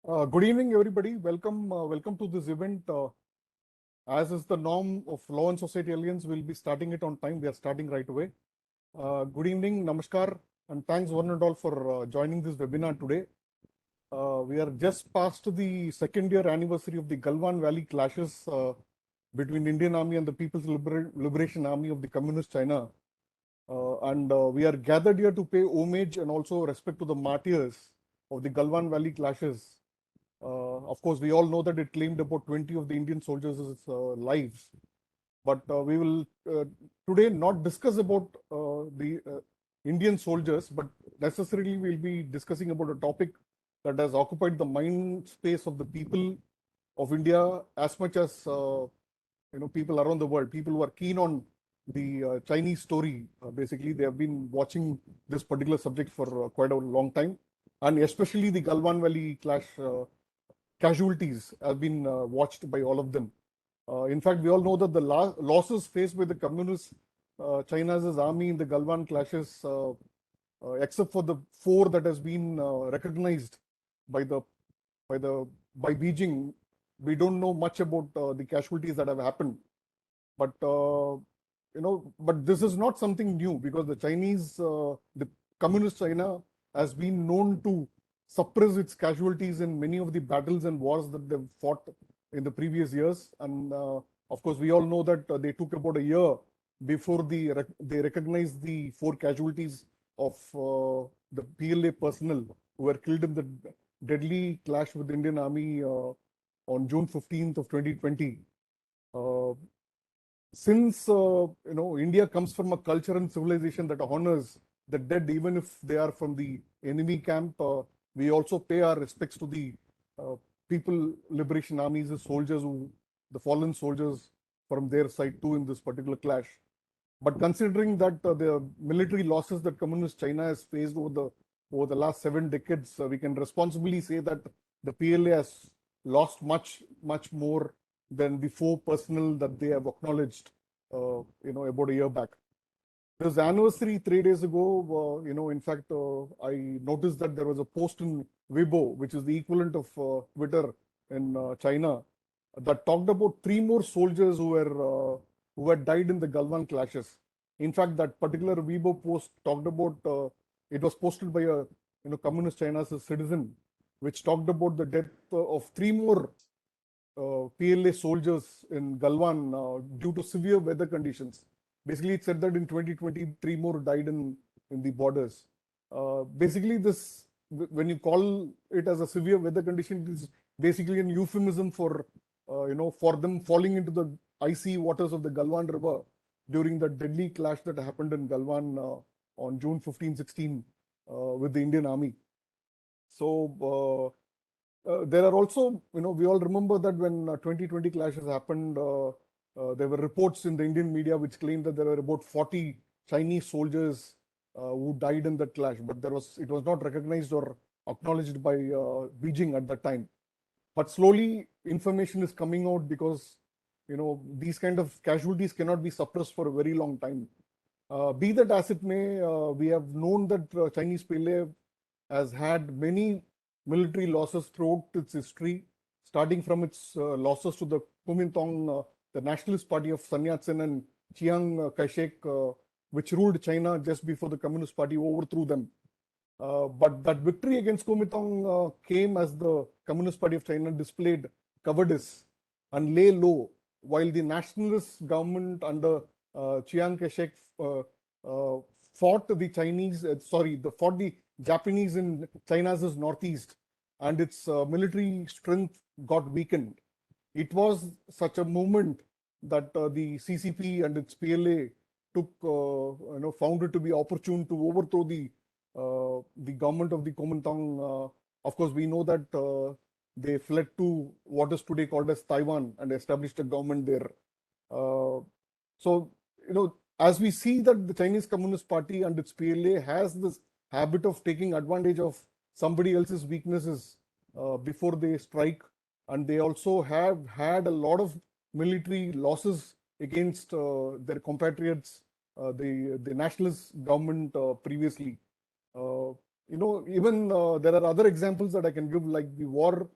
Good evening, everybody. Welcome to this event. As is the norm of Law and Society Alliance, we'll be starting it on time. We are starting right away. Good evening, namaskar, and thanks one and all for joining this webinar today. We are just past the second year anniversary of the Galwan Valley clashes between Indian Army and the People's Liberation Army of the Communist China. And we are gathered here to pay homage and also respect to the martyrs of the Galwan Valley clashes. Of course, we all know that it claimed about 20 of the Indian soldiers' lives. But we will today not discuss about the Indian soldiers, but necessarily we'll be discussing about a topic that has occupied the mind space of the people of India as much as people around the world. People who are keen on the Chinese story. Basically, they have been watching this particular subject for quite a long time, and especially the Galwan Valley clash. Casualties have been watched by all of them. In fact, we all know that the losses faced by the communist China's army in the Galwan clashes, except for the four that has been recognized by the by Beijing, we don't know much about the casualties that have happened. But but this is not something new because the communist China has been known to suppress its casualties in many of the battles and wars that they've fought in the previous years. And of course, we all know that they took about a year before they recognized the four casualties of the PLA personnel who were killed in the deadly clash with the Indian Army on June 15th of 2020. Since India comes from a culture and civilization that honors the dead, even if they are from the enemy camp, we also pay our respects to the People Liberation Armies, the soldiers the fallen soldiers from their side too in this particular clash. But considering that the military losses that communist China has faced over the last 7 decades, we can responsibly say that the PLA has lost much more than the four personnel that they have acknowledged, about a year back. This anniversary 3 days ago, in fact, I noticed that there was a post in Weibo, which is the equivalent of Twitter in China, that talked about 3 more soldiers who had died in the Galwan clashes. In fact, that particular Weibo post talked about it was posted by a communist China's citizen, which talked about the death of 3 more PLA soldiers in Galwan due to severe weather conditions. Basically, it said that in 2020, 3 more died in the borders. Basically, when you call it as a severe weather condition, it is basically an euphemism for for them falling into the icy waters of the Galwan River during the deadly clash that happened in Galwan on June 15, 16 with the Indian Army. So there are also, we all remember that when 2020 clashes happened, there were reports in the Indian media which claimed that there were about 40 Chinese soldiers who died in that clash, but it was not recognized or acknowledged by Beijing at that time. But slowly, information is coming out because these kind of casualties cannot be suppressed for a very long time. Be that as it may, we have known that Chinese PLA has had many military losses throughout its history, starting from its losses to the Kuomintang, the Nationalist Party of Sun Yat-sen and Chiang Kai-shek, which ruled China just before the Communist Party overthrew them. But that victory against Kuomintang came as the Communist Party of China displayed cowardice and lay low, while the nationalist government under Chiang Kai-shek fought the Japanese in China's northeast, and its military strength got weakened. It was such a moment that the CCP and its PLA found it to be opportune to overthrow the government of the Kuomintang. Of course, we know that they fled to what is today called as Taiwan and established a government there. So, as we see that the Chinese Communist Party and its PLA has this habit of taking advantage of somebody else's weaknesses before they strike, and they also have had a lot of military losses against their compatriots, the nationalist government previously. even there are other examples that I can give, like the war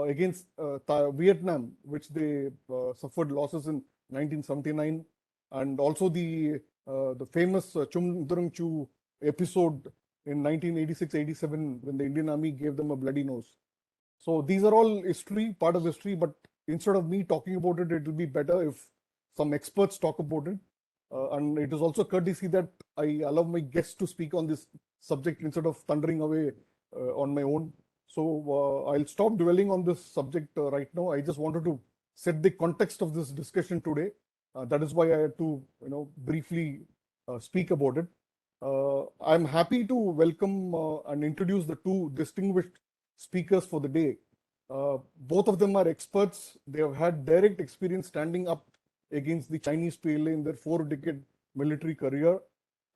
against Vietnam, which they suffered losses in 1979, and also the famous Chung Durung Chu episode in 1986-87 when the Indian Army gave them a bloody nose. So these are all history, part of history, but instead of me talking about it, it will be better if some experts talk about it. And it is also courtesy that I allow my guests to speak on this subject instead of thundering away on my own. So I'll stop dwelling on this subject right now. I just wanted to set the context of this discussion today. That is why I had to, briefly speak about it. I'm happy to welcome and introduce the two distinguished speakers for the day. Both of them are experts. They have had direct experience standing up against the Chinese PLA in their 4-decade military career.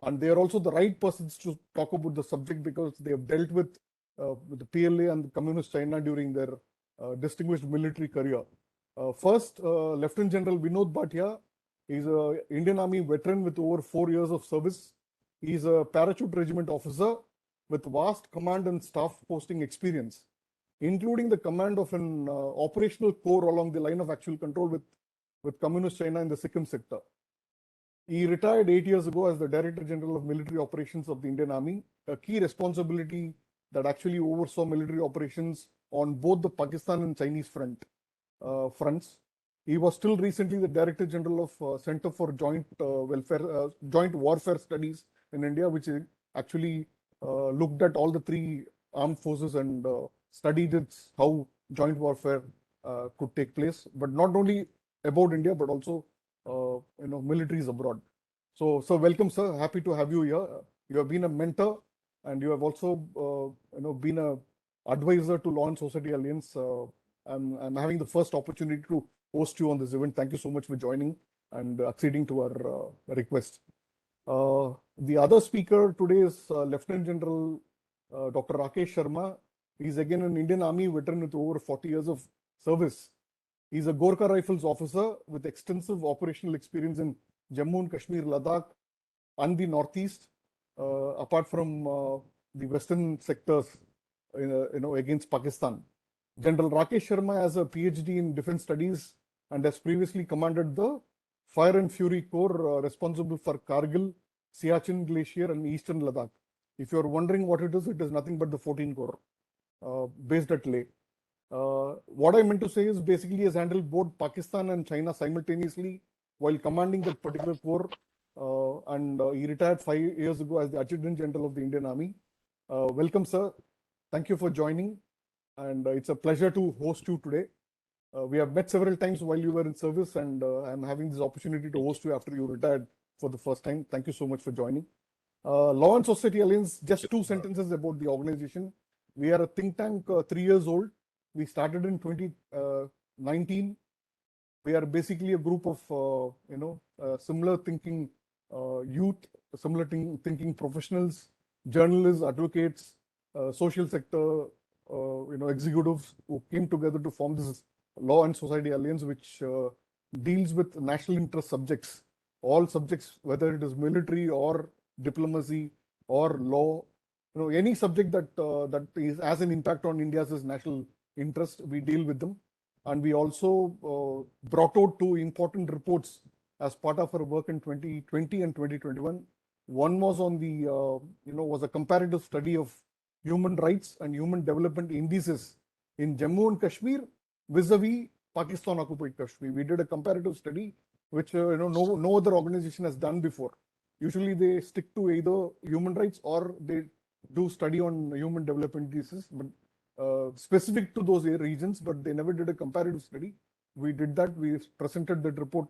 And they are also the right persons to talk about the subject because they have dealt with the PLA and the Communist China during their distinguished military career. First, Lieutenant General Vinod Bhatia is an Indian Army veteran with over 4 years of service. He is a parachute regiment officer with vast command and staff posting experience, including the command of an operational corps along the line of actual control with Communist China in the Sikkim sector. He retired 8 years ago as the Director General of Military Operations of the Indian Army, a key responsibility that actually oversaw military operations on both the Pakistan and Chinese fronts. He was still recently the Director General of Center for Joint Warfare Studies in India, which actually looked at all the three armed forces and studied how joint warfare could take place, but not only about India, but also militaries abroad. So welcome, sir. Happy to have you here. You have been a mentor, and you have also been a advisor to Law and Society Alliance. I'm having the first opportunity to host you on this event. Thank you so much for joining and acceding to our request. The other speaker today is Lieutenant General Dr. Rakesh Sharma. He's again an Indian Army veteran with over 40 years of service. He's a Gorkha Rifles officer with extensive operational experience in Jammu and Kashmir, Ladakh, and the Northeast, apart from the Western sectors, against Pakistan. General Rakesh Sharma has a PhD in Defense Studies and has previously commanded the Fire and Fury Corps responsible for Kargil, Siachen Glacier, and Eastern Ladakh. If you're wondering what it is nothing but the 14 Corps based at Leh. What I meant to say is basically he has handled both Pakistan and China simultaneously while commanding that particular corps. And he retired 5 years ago as the Adjutant General of the Indian Army. Welcome, sir. Thank you for joining. And it's a pleasure to host you today. We have met several times while you were in service, and I'm having this opportunity to host you after you retired for the first time. Thank you so much for joining. Law and Society Alliance, just 2 sentences about the organization. We are a think tank 3 years old. We started in 2019. We are basically a group of, similar thinking youth, similar thinking professionals, journalists, advocates, social sector, executives who came together to form this Law and Society Alliance, which deals with national interest subjects, all subjects, whether it is military or diplomacy or law, any subject that has an impact on India's national interest, we deal with them. And we also brought out 2 important reports as part of our work in 2020 and 2021. One was on was a comparative study of human rights and human development indices in Jammu and Kashmir vis-a-vis Pakistan occupied Kashmir. We did a comparative study, which no other organization has done before. Usually they stick to either human rights or they do study on human development indices, but specific to those regions, but they never did a comparative study. We did that. We presented that report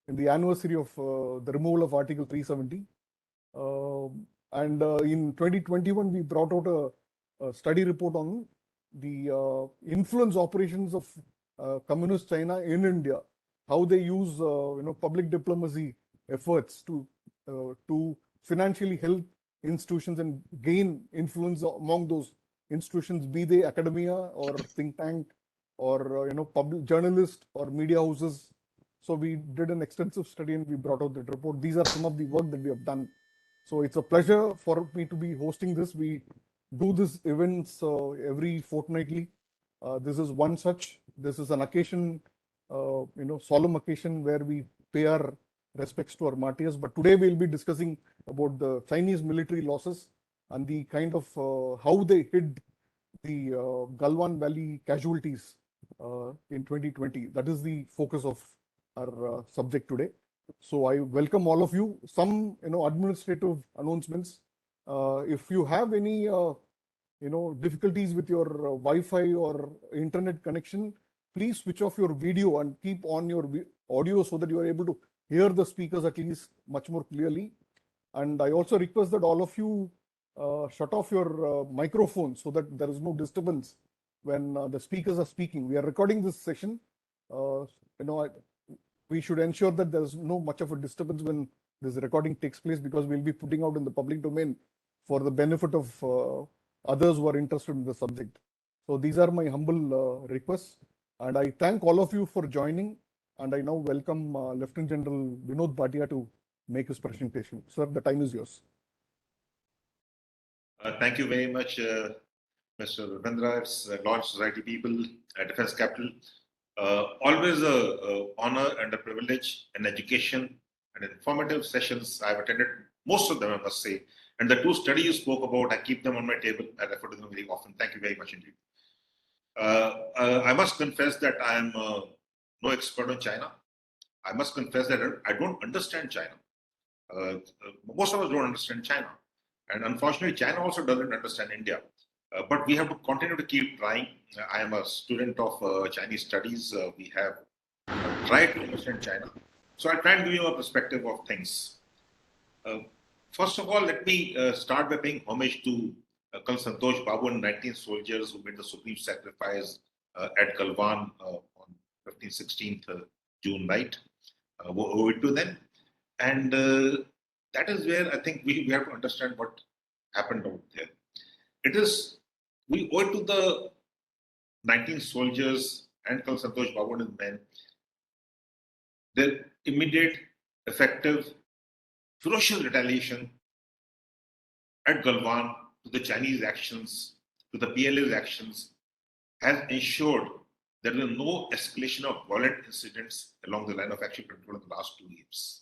in the anniversary of the removal of Article 370. And in 2021, we brought out a study report on the influence operations of Communist China in India, how they use public diplomacy efforts to financially help institutions and gain influence among those institutions, be they academia or think tank or public journalists or media houses. So we did an extensive study and we brought out that report. These are some of the work that we have done. So it's a pleasure for me to be hosting this. We do these events every fortnightly. This is one such. This is an occasion, solemn occasion where we pay our respects to our martyrs. But today we'll be discussing about the Chinese military losses and the kind of how they hid the Galwan Valley casualties in 2020. That is the focus of our subject today. So I welcome all of you. Some administrative announcements. If you have any difficulties with your Wi-Fi or internet connection, please switch off your video and keep on your audio so that you are able to hear the speakers at least much more clearly. And I also request that all of you shut off your microphone so that there is no disturbance when the speakers are speaking. We are recording this session. Uh, you know, I, we should ensure that there is no much of a disturbance when this recording takes place, because we'll be putting out in the public domain for the benefit of others who are interested in the subject. So these are my humble requests, and I thank all of you for joining. And I now welcome Lieutenant General Vinod Bhatia to make his presentation. Sir, the time is yours. Thank you very much, Mr. Ravindra. It's Launch Society people at Defense Capital. Always a honor and a privilege, and education and informative sessions I've attended, most of them I must say. And the two studies you spoke about, I keep them on my table. I refer to them very often. Thank you very much indeed. I must confess that I am no expert on China. I must confess that I don't understand China. Most of us don't understand China. And unfortunately, China also doesn't understand India. But we have to continue to keep trying. I am a student of Chinese studies. We have tried to understand China. So I'll try and give you a perspective of things. First of all, let me start by paying homage to Kal Santosh Babu and 19 soldiers who made the supreme sacrifice at Galwan on 15th, 16th June night. We owe it to them. And that is where I think we have to understand what happened out there. We owe it to the 19 soldiers and Kal Santosh Babu and his men, their immediate, effective, ferocious retaliation at Galwan to the Chinese actions, to the PLA's actions, has ensured there is no escalation of violent incidents along the line of actual control in the last 2 years.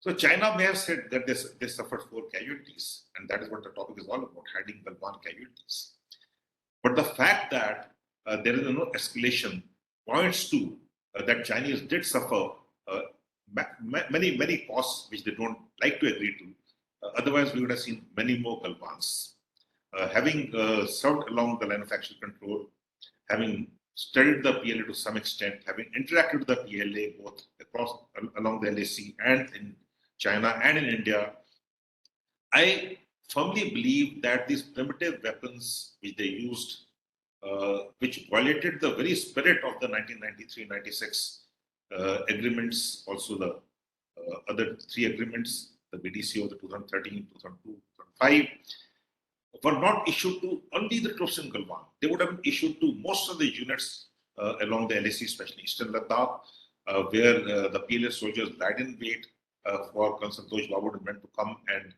So China may have said that they suffered 4 casualties, and that is what the topic is all about, hiding Galwan casualties. But the fact that there is no escalation points to that Chinese did suffer many costs which they don't like to agree to. Otherwise, we would have seen many more Galwans. Having served along the line of actual control, having studied the PLA to some extent, having interacted with the PLA both along the LAC and in China and in India, I firmly believe that these primitive weapons which they used, which violated the very spirit of the 1993-96 agreements, also the other 3 agreements, the BDCO, the 2013, 2002, 2005, were not issued to only the troops in Galwan. They would have been issued to most of the units along the LAC, especially Eastern Ladakh, where the PLA soldiers lied in wait for Kal Santosh Babu and men to come, and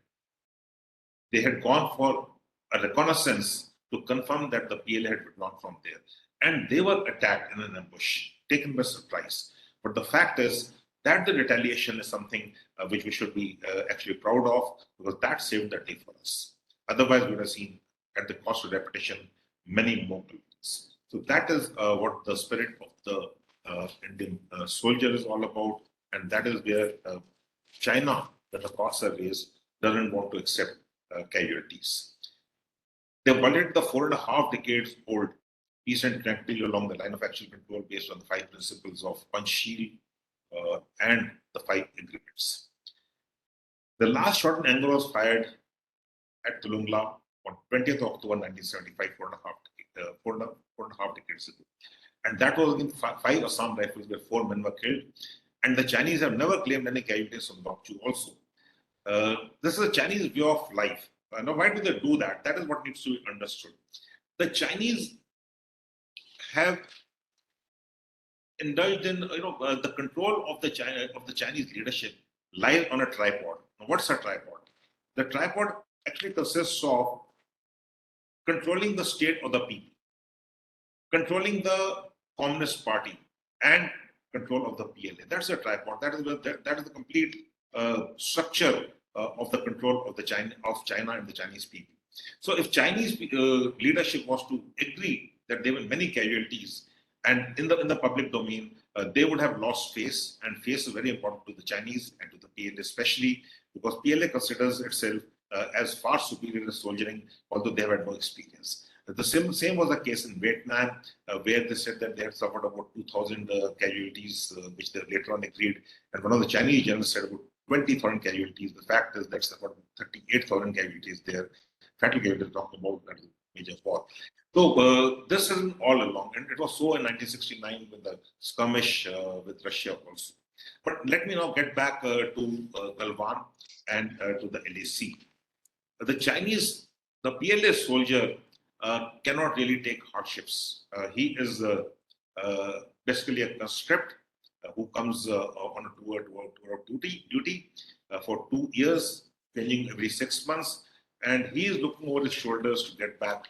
they had gone for a reconnaissance to confirm that the PLA had withdrawn from there. And they were attacked in an ambush, taken by surprise. But the fact is that the retaliation is something which we should be actually proud of, because that saved the day for us. Otherwise, we would have seen, at the cost of repetition, many more victims. So that is what the spirit of the Indian soldier is all about. And that is where China, that the costs are raised, doesn't want to accept casualties. They violated the 4.5 decades old peace and tranquility along the line of actual control based on the 5 principles of Panchsheel and the 5 agreements. The last shot in anger was fired at Tulungla on 20th October 1975, 4.5 decades ago. And that was in 5 Assam rifles where 4 men were killed. And the Chinese have never claimed any casualties from Dokchu also. This is a Chinese view of life. Now, why do they do that? That is what needs to be understood. The Chinese have indulged in, the control of the Chinese leadership lies on a tripod. Now, what's a tripod? The tripod actually consists of controlling the state of the people, controlling the Communist Party, and control of the PLA. That's a tripod. That is the complete structure of the control of China and the Chinese people. So, if Chinese leadership was to agree that there were many casualties, and in the public domain, they would have lost face, and face is very important to the Chinese and to the PLA, especially because PLA considers itself as far superior to soldiering, although they have had no experience. The same was the case in Vietnam, where they said that they had suffered about 2,000 casualties, which they later on agreed. And one of the Chinese generals said about 20,000 casualties. The fact is that's about 38,000 casualties there. Fatal casualties talking about that is a major war. So this isn't all along, and it was so in 1969 with the skirmish with Russia also. But let me now get back to Galwan and to the LAC. The Chinese, the PLA soldier cannot really take hardships. He is basically a conscript who comes on a tour of duty for 2 years, changing every 6 months, and he is looking over his shoulders to get back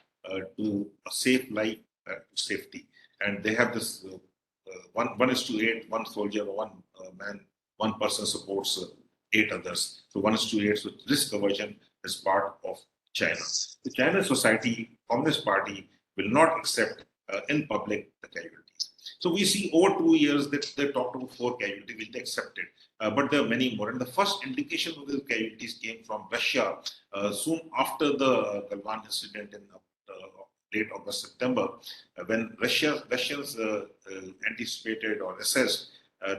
to a safe life, to safety. And they have this 1:8, one soldier, one person supports 8 others. So 1:8, so risk aversion is part of China. The China society, Communist Party, will not accept in public the casualties. So we see over 2 years that they talked about 4 casualties, which they accepted, but there are many more. And the first indication of these casualties came from Russia soon after the Galwan incident in late August, September, when Russians anticipated or assessed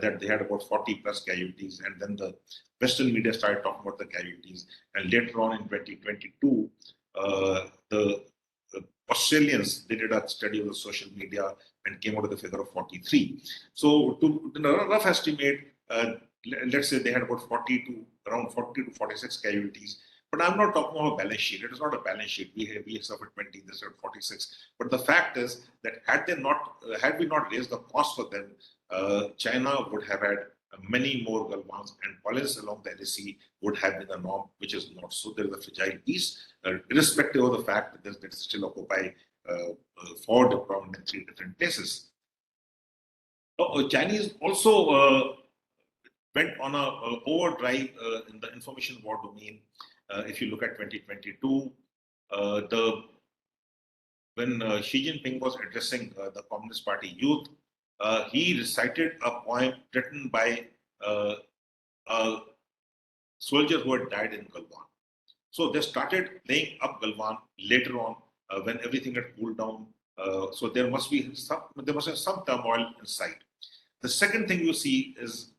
that they had about 40 plus casualties, and then the Western media started talking about the casualties. And later on in 2022, the Australians, they did a study of the social media and came out with a figure of 43. So to a rough estimate, let's say they had about around 40 to 46 casualties. But I'm not talking about a balance sheet. It is not a balance sheet. We suffered 20, they suffered 46. But the fact is that had we not raised the cost for them, China would have had many more Galwans, and violence along the LAC would have been the norm, which is not so. There is a fragile peace, irrespective of the fact that they still occupy 4 deployment in 3 different places. Chinese also went on a overdrive in the information war domain. If you look at 2022, when Xi Jinping was addressing the Communist Party youth, he recited a poem written by a soldier who had died in Galwan. So they started playing up Galwan later on when everything had cooled down. So there must be some turmoil inside. The second thing you see is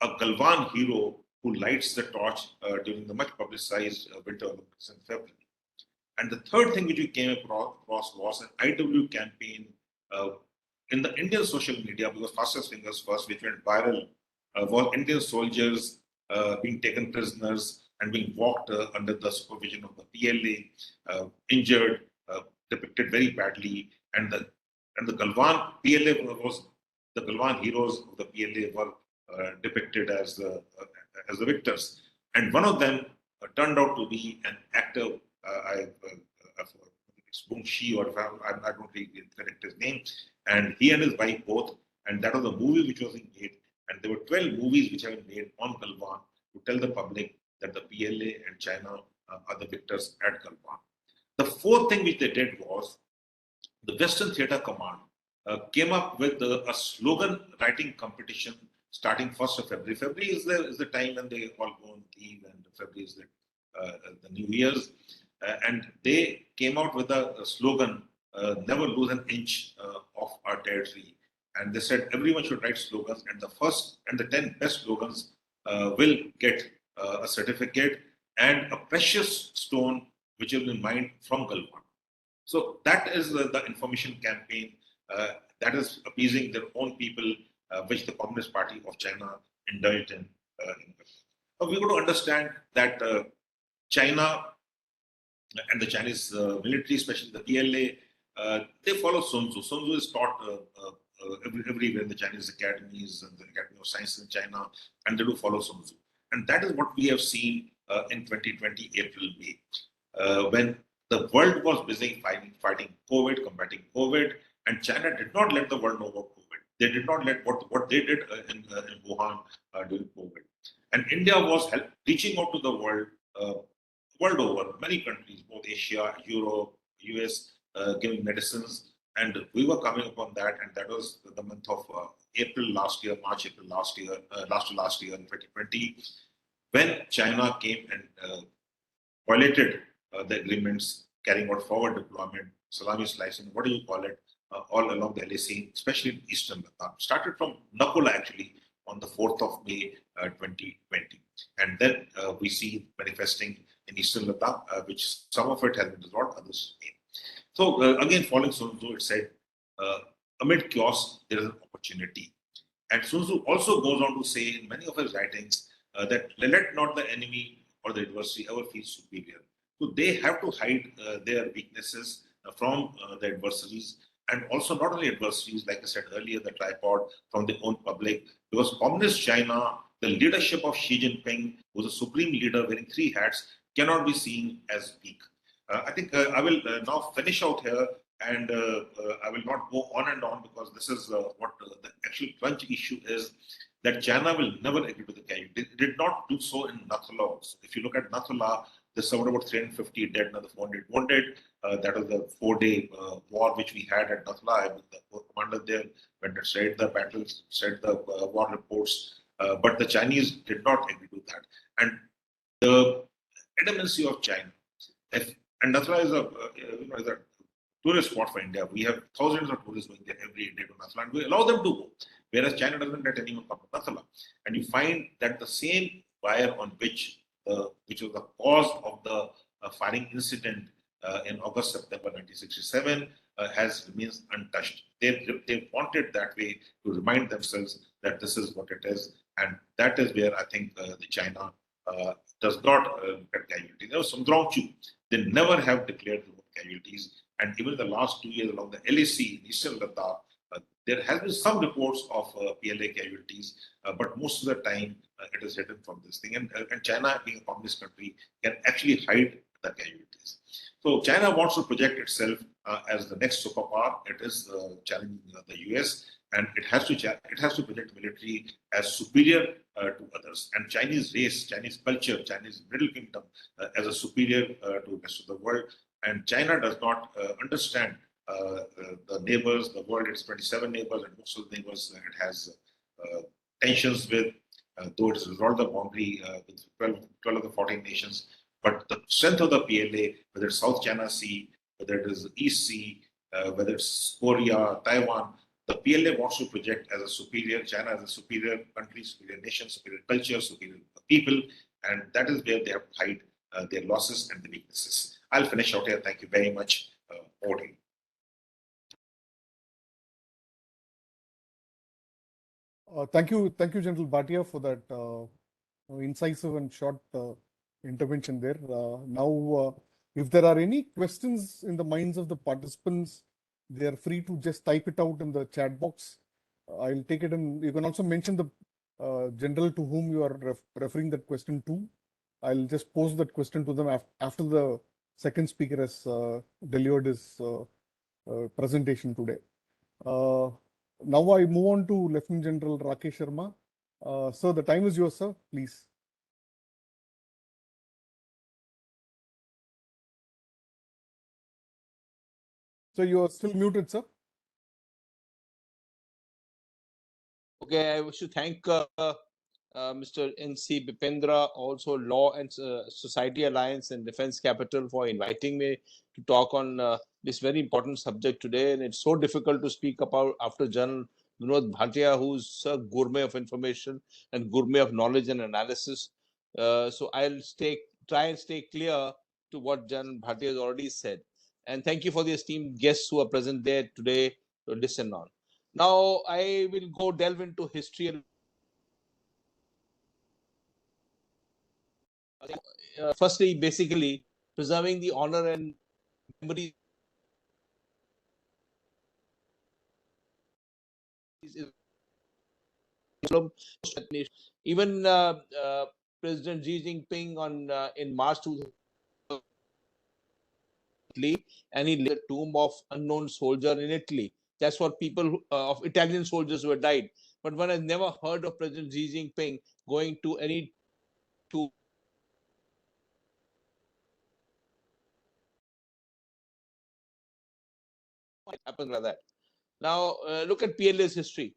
a Galwan hero who lights the torch during the much publicized Winter Olympics in February. And the third thing which we came across was an IW campaign in the Indian social media, because fastest fingers first, which went viral, was Indian soldiers being taken prisoners and being walked under the supervision of the PLA, injured, depicted very badly, and the Galwan PLA was the Galwan heroes of the PLA were depicted as the victors, and one of them turned out to be an actor. It's Bung Shi, or I don't really correct his name, and he and his wife both, and that was a movie which was made, and there were 12 movies which have been made on Galwan to tell the public that the PLA and China are the victors at Galwan. The fourth thing which they did was the Western Theatre Command came up with a slogan writing competition starting 1st of February. February is the time when they all go on leave, and February is the New Year's. And they came out with a slogan, never lose an inch of our territory. And they said everyone should write slogans, and the first and the 10 best slogans will get a certificate and a precious stone which will be mined from Galwan. So that is the information campaign that is appeasing their own people, which the Communist Party of China indulged in. We've got to understand that China and the Chinese military, especially the PLA, they follow Sun Tzu. Sun Tzu is taught everywhere in the Chinese academies and the Academy of Sciences in China, and they do follow Sun Tzu. And that is what we have seen in 2020 April, May, when the world was busy fighting COVID, combating COVID, and China did not let the world know about COVID. They did not let what they did in Wuhan during COVID. And India was reaching out to the uh, world over, many countries, both Asia, Europe, US, giving medicines. And we were coming upon that, and that was the month of April last year, March, April last year, last year in 2020, when China came and violated the agreements, carrying out forward deployment, salami slicing, what do you call it, all along the LAC, especially in eastern Ladakh. Started from Nakola actually on the 4th of May 2020. And then we see manifesting in eastern Ladakh, which some of it has been resolved, others may. So again, following Sun Tzu, it said, uh, amid chaos, there is an opportunity. And Sun Tzu also goes on to say in many of his writings that let not the enemy or the adversary ever feel superior. So they have to hide their weaknesses from the adversaries, and also not only adversaries, like I said earlier, the tripod from the own public, because communist China, the leadership of Xi Jinping, who's a supreme leader wearing three hats, cannot be seen as weak. I think I will now finish out here, and I will not go on and on, because this is what the actual crunch issue is, that China will never agree to the KU. It did not do so in Nathula also. If you look at Nathula, there's somewhat about 350 dead, another 400 wounded. That was the 4-day war which we had at Nathula. The commander there went and studied the battles, studied the war reports, but the Chinese did not agree to that. And the adamancy of China, if, and Nathula is is a tourist spot for India. We have thousands of tourists going there every day to Nathula, and we allow them to go. Whereas China doesn't let anyone come to Nathula. And you find that the same wire on which was the cause of the firing incident in August, September 1967 remains untouched. They wanted that way to remind themselves that this is what it is. And that is where I think the China does not get casualties. Some Chu, they never have declared the casualties. And even in the last 2 years along the LAC in Eastern Ladakh, there has been some reports of PLA casualties, but most of the time it is hidden from this thing. And China, being a communist country, can actually hide the casualties. So China wants to project itself as the next superpower. It is challenging the US, and it has to project military as superior to others. And Chinese race, Chinese culture, Chinese Middle Kingdom as a superior to the rest of the world. And China does not understand the neighbors, the world. It's 27 neighbors, and most of the neighbors it has tensions with, though it has resolved the boundary with 12 of the 14 nations. But the strength of the PLA, whether it's South China Sea, whether it is East Sea, whether it's Korea, Taiwan, the PLA wants to project as a superior, China as a superior country, superior nation, superior culture, superior people, and that is where they have to hide their losses and the weaknesses. I'll finish out here. Thank you very much. Over to you. Thank you, General Bhatia, for that incisive and short intervention there. Now, if there are any questions in the minds of the participants, they are free to just type it out in the chat box. I'll take it, and you can also mention the general to whom you are referring that question to. I'll just pose that question to them after the second speaker has delivered his presentation today. Now I move on to Lieutenant General Rakesh Sharma. Sir, the time is yours, sir. Please. So you are still muted, sir. Okay, I wish to thank Mr. N.C. Bipendra, also Law and Society Alliance and Defense Capital, for inviting me to talk on this very important subject today. And it's so difficult to speak about after General Vinod Bhatia, who's a gourmet of information and gourmet of knowledge and analysis. So I'll try and stay clear to what General Bhatia has already said. And thank you for the esteemed guests who are present there today to listen on. Now, I will go delve into history. Firstly, basically, preserving the honor and memory even President Xi Jinping on in March 2000, and he laid the tomb of unknown soldier in Italy. That's what people of Italian soldiers who had died. But one has never heard of President Xi Jinping going to any tomb. It happens like that. Now look at PLA's history.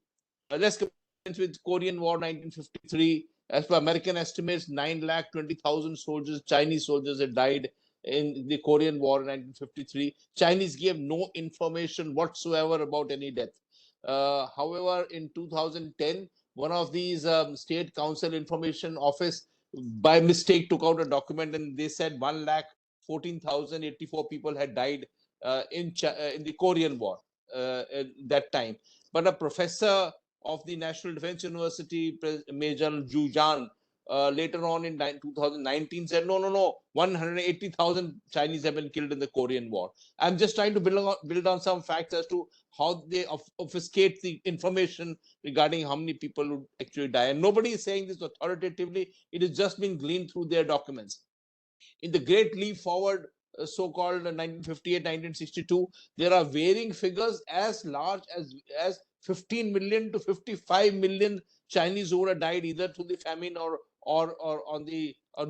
Let's compare with Korean War 1953. As per American estimates, 9,20,000 soldiers, Chinese soldiers, had died in the Korean War in 1953. Chinese gave no information whatsoever about any death. However, in 2010, one of these State Council Information Office by mistake took out a document and they said 1,14,084 people had died in the Korean War at that time. But a professor of the National Defense University, Major Zhu Zhan, later on in 2019 said, no, 180,000 Chinese have been killed in the Korean War. I'm just trying to build on some facts as to how they obfuscate the information regarding how many people would actually die. And nobody is saying this authoritatively. It is just being gleaned through their documents. In the Great Leap Forward, so-called 1958, 1962, there are varying figures as large as 15 million to 55 million Chinese who would have died either through the famine or on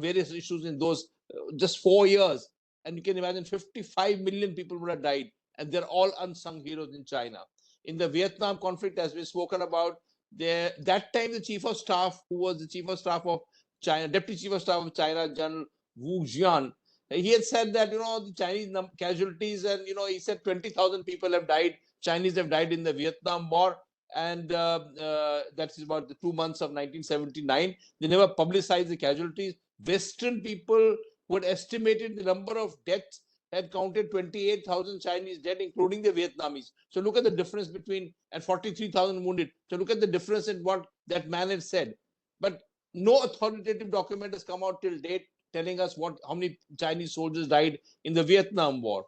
various issues in those just 4 years. And you can imagine 55 million people would have died, and they're all unsung heroes in China. In the Vietnam conflict, as we've spoken about, that time the chief of staff, who was the chief of staff of China, deputy chief of staff of China, General Wu Jian, he had said that the Chinese casualties, and he said 20,000 people have died. Chinese have died in the Vietnam War, and that is about the 2 months of 1979. They never publicized the casualties. Western people who had estimated the number of deaths had counted 28,000 Chinese dead, including the Vietnamese. So look at the difference between, and 43,000 wounded. So look at the difference in what that man had said. But no authoritative document has come out till date telling us how many Chinese soldiers died in the Vietnam War.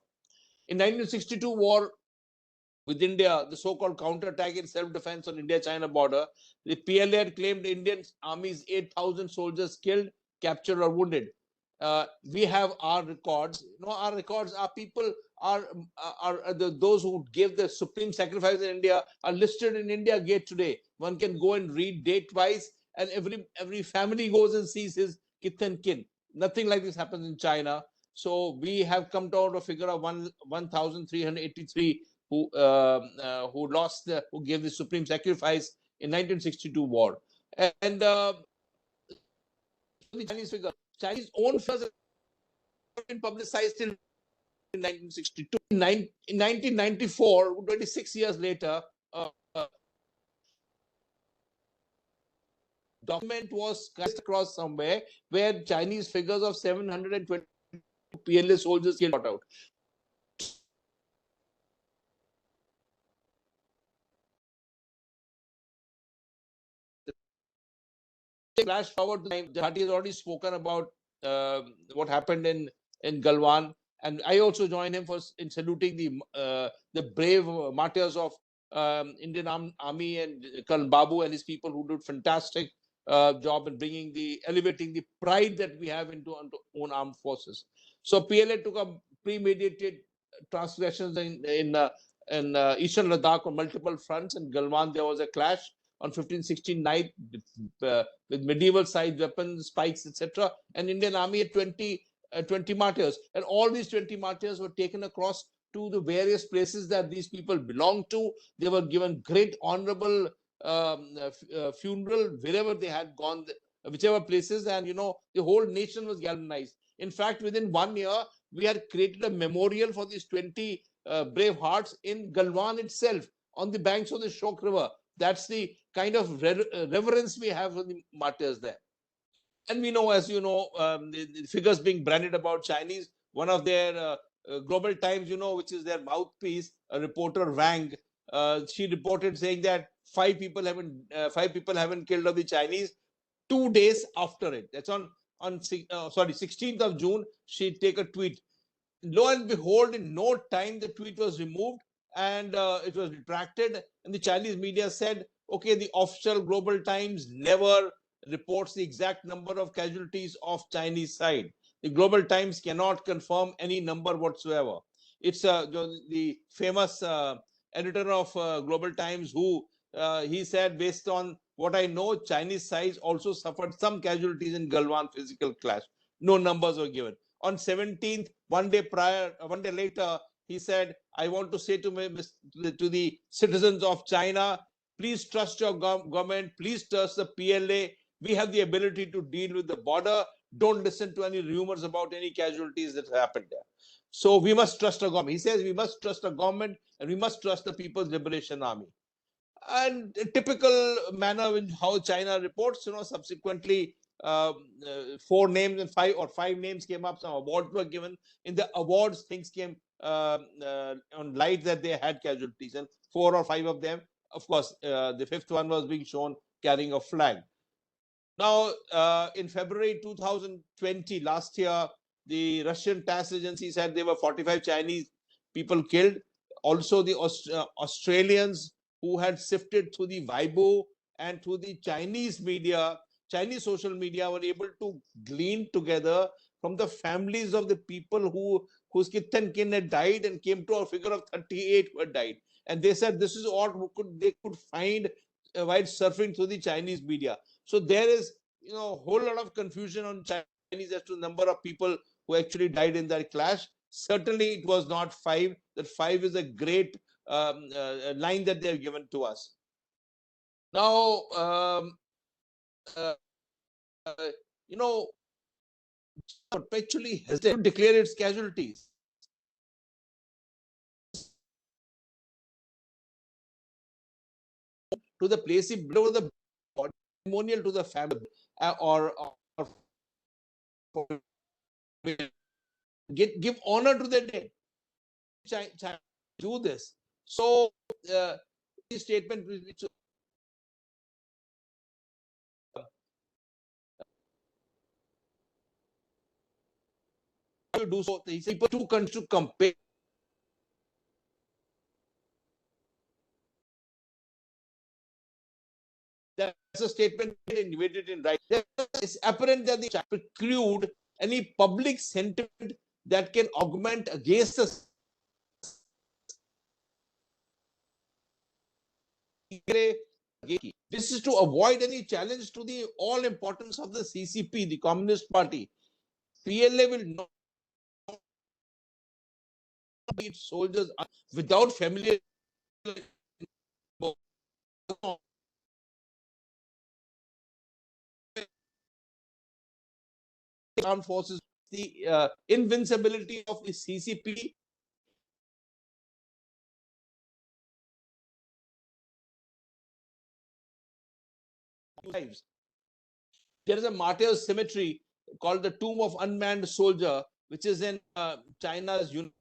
In 1962 war with India, the so-called counterattack in self-defense on India-China border, the PLA had claimed the Indian Army's 8,000 soldiers killed, captured, or wounded. We have our records. Our records are people those who gave the supreme sacrifice in India are listed in India Gate today. One can go and read date-wise, and every family goes and sees his kith and kin. Nothing like this happens in China. So we have come down to a figure of 1,383 who gave the supreme sacrifice in 1962 war. And the Chinese figure, Chinese own figures have been publicized till 1962. In 1994, 26 years later, document was cast across somewhere where Chinese figures of 720 PLA soldiers killed out. Flash forward to time, Jati has already spoken about what happened in Galwan, and I also join him in saluting the brave martyrs of Indian Army and Colonel Babu and his people who did fantastic job in elevating the pride that we have into own armed forces. So PLA took up premeditated transgressions in Eastern Ladakh on multiple fronts. In Galwan, there was a clash on 15-16 night with medieval sized weapons, spikes, etc. And Indian Army had 20 martyrs. And all these 20 martyrs were taken across to the various places that these people belonged to. They were given great honorable funeral wherever they had gone, whichever places, and the whole nation was galvanized. In fact, within 1 year, we had created a memorial for these 20 brave hearts in Galwan itself, on the banks of the Shok River. That's the kind of reverence we have for the martyrs there. And we know, as you know, the figures being branded about Chinese, one of their Global Times, which is their mouthpiece, a reporter Wang, she reported saying that five people haven't killed of the Chinese 2 days after it. That's on 16th of June. She take a tweet. Lo and behold, in no time the tweet was removed and it was retracted. And the Chinese media said, okay, the official Global Times never reports the exact number of casualties of Chinese side. The Global Times cannot confirm any number whatsoever. It's the famous editor of Global Times who he said, based on what I know, Chinese sides also suffered some casualties in Galwan physical clash. No numbers were given. On 17th, one day later, he said, I want to say to the citizens of China, please trust your government, please trust the PLA. We have the ability to deal with the border. Don't listen to any rumors about any casualties that happened there. So we must trust our government. He says we must trust our government and we must trust the People's Liberation Army. And a typical manner in how China reports, subsequently 4 names and 5 names came up. Some awards were given. In the awards, things came on light that they had casualties, and 4 or 5 of them, of course, the 5th one was being shown carrying a flag. Now, in February 2020, last year, the Russian TASS agency said there were 45 Chinese people killed. Also, the Australians who had sifted through the Weibo and through the Chinese media, Chinese social media, were able to glean together from the families of the people whose kith and kin had died, and came to a figure of 38 who had died. And they said this is what they could find while surfing through the Chinese media. So there is, a whole lot of confusion on Chinese as to the number of people who actually died in that clash. Certainly, it was not 5. That 5 is a great line that they have given to us. Now, perpetually hesitate to declare its casualties. To the place below the testimonial to the family, or give honor to the dead. China do this. So the statement which you do so, he said people 2 countries to compare. That's a statement invaded in right. It's apparent that the preclude any public sentiment that can augment against us. This is to avoid any challenge to the all importance of the CCP, the Communist Party. PLA will not beat soldiers without familiar armed forces. The invincibility of the CCP lives. There is a martyrs cemetery called the Tomb of Unmanned Soldier, which is in China's Yunnan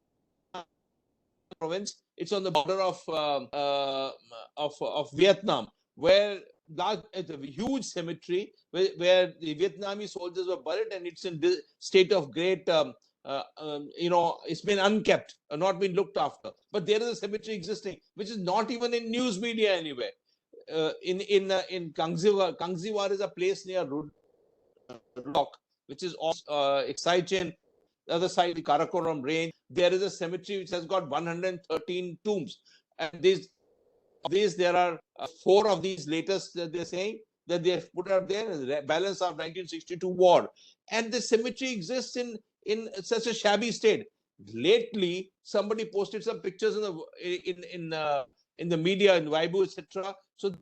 province. It's on the border of Vietnam, where it's a huge cemetery where the Vietnamese soldiers were buried, and it's in this state of great, it's been unkept, not been looked after. But there is a cemetery existing, which is not even in news media anywhere. In Kangziwar is a place near Rock, which is Exaichen, the other side, the Karakoram range. There is a cemetery which has got 113 tombs, and these there are 4 of these latest that they're saying that they have put out there, balance of 1962 war, and the cemetery exists in such a shabby state. Lately, somebody posted some pictures in the media, in Weibo, etc. So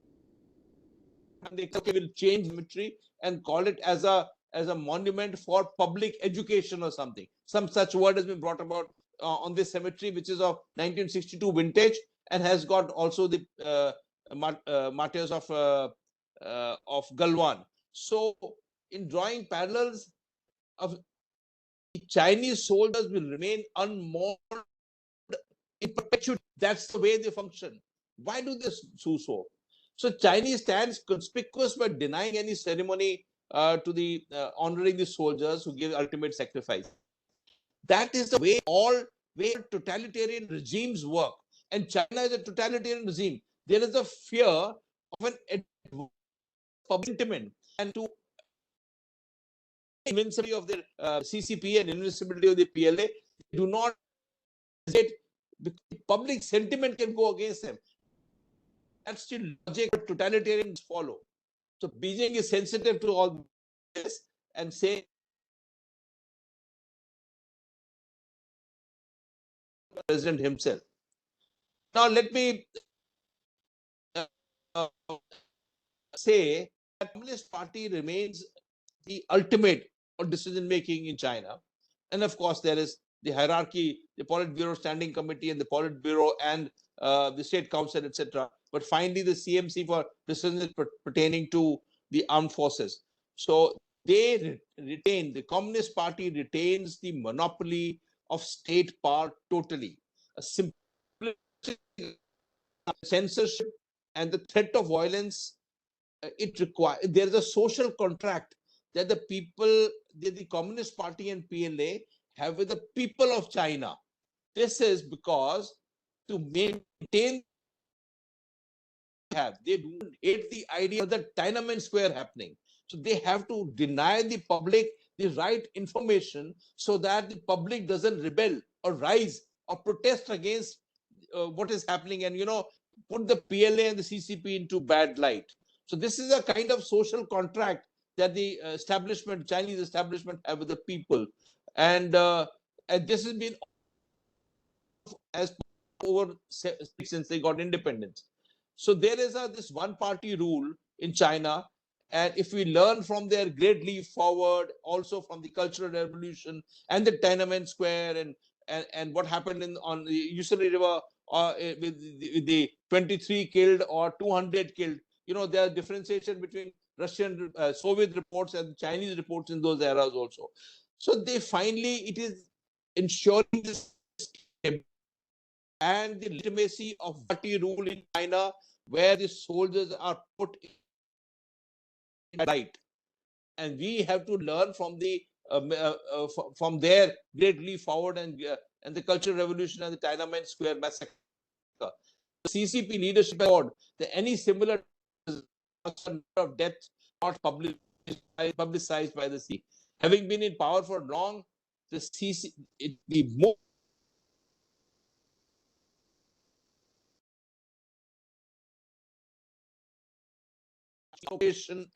they will change cemetery and call it as a monument for public education or something. Some such word has been brought about on this cemetery, which is of 1962 vintage and has got also the martyrs of Galwan. So, in drawing parallels, of Chinese soldiers will remain unmourned in perpetuity. That's the way they function. Why do they do so? So Chinese stands conspicuous by denying any ceremony to the honoring the soldiers who give ultimate sacrifice. That is the way all totalitarian regimes work. And China is a totalitarian regime. There is a fear of an public sentiment and to invincibility of their CCP and invincibility of the PLA, they do not hesitate because public sentiment can go against them. That's the logic that totalitarians follow. So Beijing is sensitive to all this and say president himself. Now let me uh, uh, say that Communist Party remains the ultimate of decision making in China. And of course, there is the hierarchy, the Politburo Standing Committee and the Politburo and the State Council, etc. But finally, the CMC for decisions pertaining to the armed forces. So they retain, the Communist Party retains the monopoly of state power totally. A simplistic censorship and the threat of violence, it requires, there is a social contract that the people, the Communist Party and PLA have with the people of China. This is because to maintain they do hate the idea of the Tiananmen Square happening. So they have to deny the public the right information so that the public doesn't rebel or rise or protest against what is happening and, put the PLA and the CCP into bad light. So this is a kind of social contract that the establishment, Chinese establishment, have with the people, and this has been as over since they got independence. So there is this one-party rule in China, and if we learn from their great leap forward, also from the Cultural Revolution and the Tiananmen Square, and what happened on the Yusuri River with the 23 killed or 200 killed, there are differentiation between Russian, Soviet reports and Chinese reports in those eras also. So they finally, it is ensuring this and the legitimacy of party rule in China, where the soldiers are put in right, and we have to learn from the from their great leap forward and the Cultural Revolution and the Tiananmen Square massacre. The CCP leadership board that any similar of death not publicized by the CCP. Having been in power for long, the CCP the more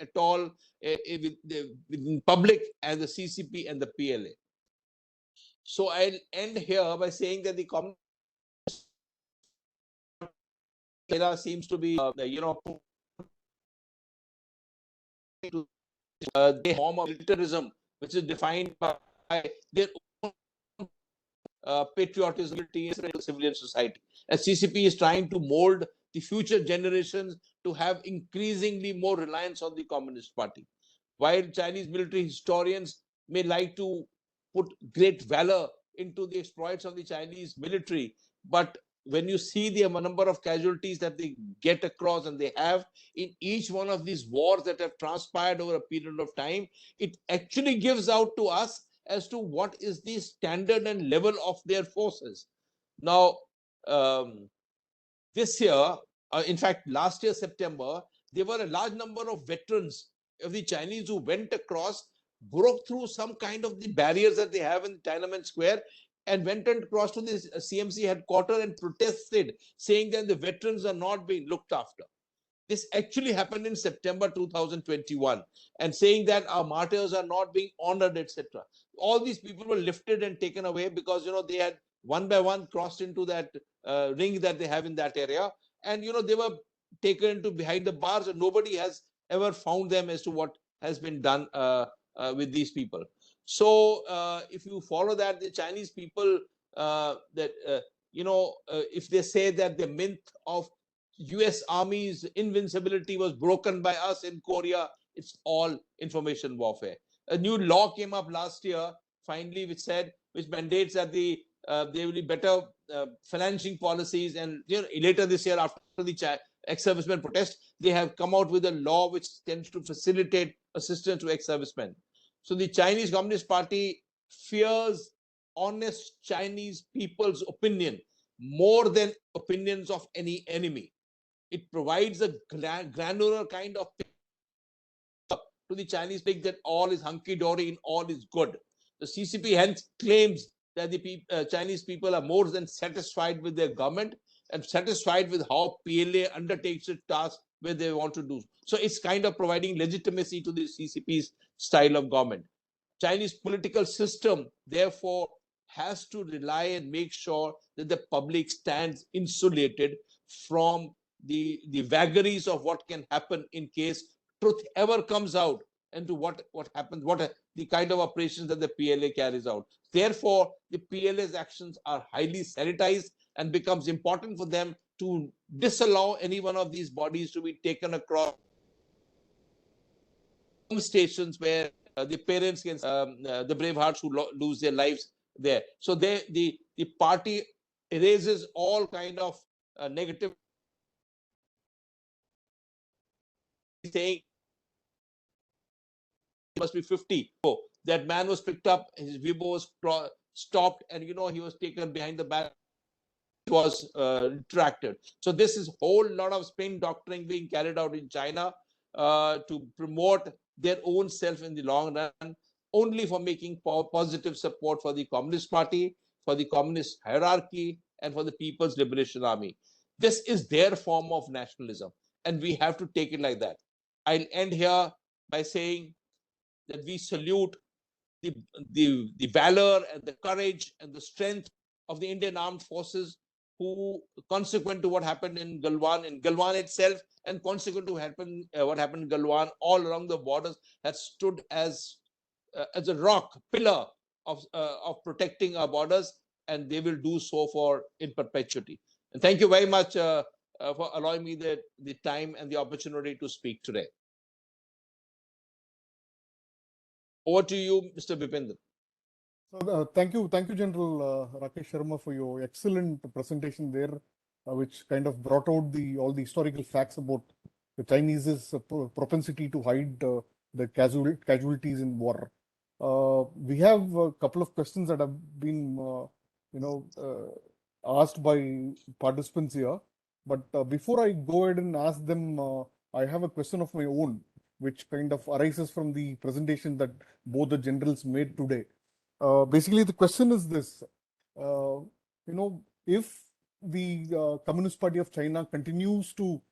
at all within public and the CCP and the PLA. So I'll end here by saying that the Communist seems to be, they form of militarism, which is defined by their own patriotism in civilian society. And CCP is trying to mold the future generations to have increasingly more reliance on the Communist Party. While Chinese military historians may like to put great valor into the exploits of the Chinese military, but when you see the number of casualties that they get across and they have in each one of these wars that have transpired over a period of time, it actually gives out to us as to what is the standard and level of their forces. Now, this year, in fact, last year, September, there were a large number of veterans of the Chinese who went across, broke through some kind of the barriers that they have in Tiananmen Square, and went across to the CMC headquarters and protested, saying that the veterans are not being looked after. This actually happened in September 2021, and saying that our martyrs are not being honored, etc. All these people were lifted and taken away because they had one by one crossed into that ring that they have in that area, and they were taken to behind the bars, and nobody has ever found them as to what has been done with these people. So if you follow that, the Chinese people if they say that the myth of US Army's invincibility was broken by us in Korea, it's all information warfare. A new law came up last year, finally, which mandates that there will be better financing policies. And later this year, after the ex-servicemen protest, they have come out with a law which tends to facilitate assistance to ex-servicemen. So the Chinese Communist Party fears honest Chinese people's opinion more than opinions of any enemy. It provides a granular kind of to the Chinese public that all is hunky-dory and all is good. The CCP hence claims that the Chinese people are more than satisfied with their government and satisfied with how PLA undertakes its task where they want to do. So it's kind of providing legitimacy to the CCP's style of government. Chinese political system, therefore, has to rely and make sure that the public stands insulated from the vagaries of what can happen in case truth ever comes out and to what happens, the kind of operations that the PLA carries out. Therefore, the PLA's actions are highly sanitized and becomes important for them to disallow any one of these bodies to be taken across stations where the parents can, the brave hearts who lose their lives there. So the party erases all kind of negative, saying it must be 50. So that man was picked up, his Weibo was stopped, and he was taken behind the back, was retracted. So this is whole lot of spin doctoring being carried out in China to promote their own self in the long run, only for making positive support for the Communist Party, for the communist hierarchy, and for the People's Liberation Army. This is their form of nationalism, and we have to take it like that. I'll end here by saying that we salute the valor and the courage and the strength of the Indian armed forces, who, consequent to what happened in Galwan itself, and consequent to what happened in Galwan all along the borders, has stood as a rock pillar of protecting our borders, and they will do so in perpetuity. And thank you very much for allowing me the time and the opportunity to speak today. Over to you, Mr. Bipendra. So, thank you, General Rakesh Sharma, for your excellent presentation there, which kind of brought out all the historical facts about the Chinese's propensity to hide the casualties in war. We have a couple of questions that have been, asked by participants here. But before I go ahead and ask them, I have a question of my own, which kind of arises from the presentation that both the generals made today. Basically, the question is this: if the Communist Party of China continues to,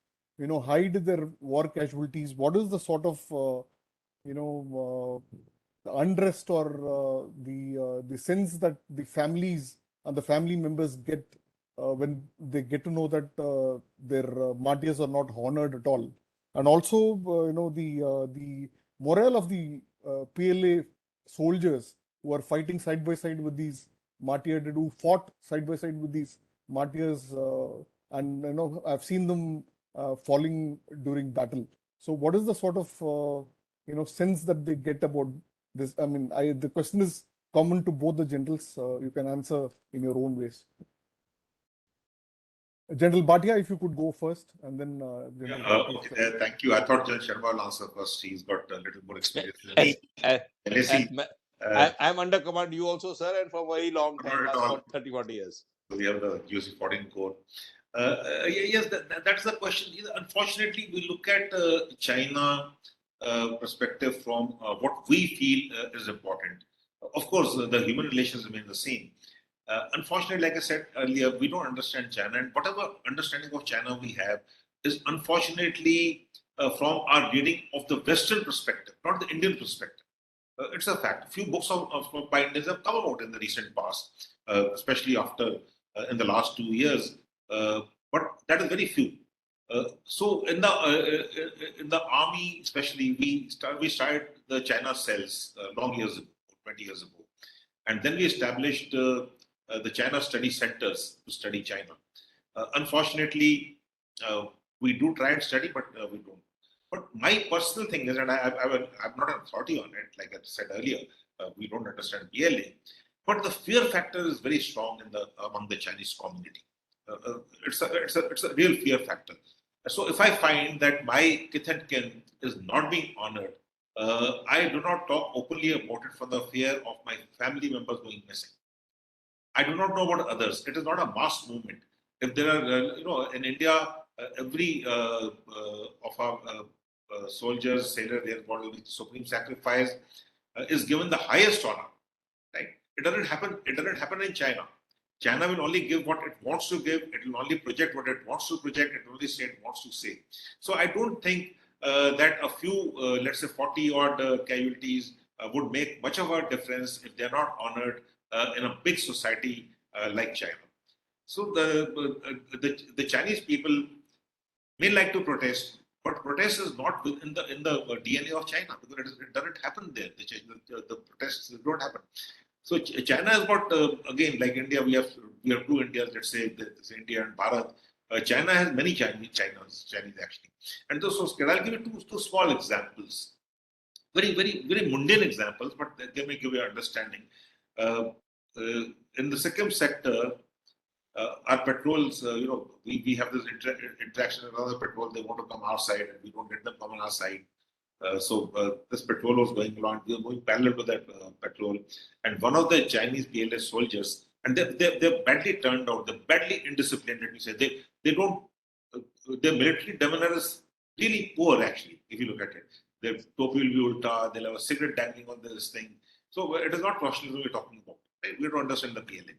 hide their war casualties, what is the sort of, the unrest or the sense that the families and the family members get when they get to know that their martyrs are not honored at all, and also, the morale of the PLA soldiers who are fighting side by side with these martyrs, who fought side by side with these martyrs, and I've seen them falling during battle. So, what is the sort of sense that they get about this? I mean, the question is common to both the generals. You can answer in your own ways. General Bhatia, if you could go first, and then okay, thank you. I thought General Sharma will answer first. He's got a little more experience than me. I'm under command, you also, sir, and for a very long time, last about 30-40 years. We have the UC 14 code. Yes, that's the question. Unfortunately, we look at China perspective from what we feel is important. Of course, the human relations remain the same. Unfortunately, like I said earlier, we don't understand China, and whatever understanding of China we have is unfortunately from our reading of the Western perspective, not the Indian perspective. It's a fact. A few books by Indians have come out in the recent past, especially after in the last 2 years, but that is very few. So in the army, especially, we started the China cells long years ago, 20 years ago, and then we established the China study centers to study China. Unfortunately, we do try and study, but we don't. But my personal thing is, and I'm not an authority on it, like I said earlier, we don't understand PLA, but the fear factor is very strong among the Chinese community. It's a real fear factor. So if I find that my kith and kin is not being honored, I do not talk openly about it for the fear of my family members going missing. I do not know about others. It is not a mass movement. If there are, in India, every of our soldiers, sailors, their body with supreme sacrifice, is given the highest honor. Right? It doesn't happen. It doesn't happen in China. China will only give what it wants to give. It will only project what it wants to project. It will only say it wants to say. So I don't think that a few, let's say 40 odd casualties would make much of a difference if they're not honored in a big society like China. So the Chinese people may like to protest, but protest is not in the DNA of China because it doesn't happen there. The protests don't happen. So China has got again, like India, we have two Indias. Let's say there's India and Bharat. China has many Chinese actually. And so I'll give you two small examples, very mundane examples, but they may give you understanding. In the Sikkim sector, our patrols, we have this interaction with other patrol. They want to come our side, and we don't let them come on our side. So this patrol was going along. We were going parallel to that patrol, and one of the Chinese PLA soldiers, and they're badly turned out. They're badly indisciplined. Let me say they don't. Their military demeanor is really poor. Actually, if you look at it, their topi will be ulta. They'll have a cigarette dangling on this thing. So it is not professionalism we're talking about. Right? We don't understand the PLA.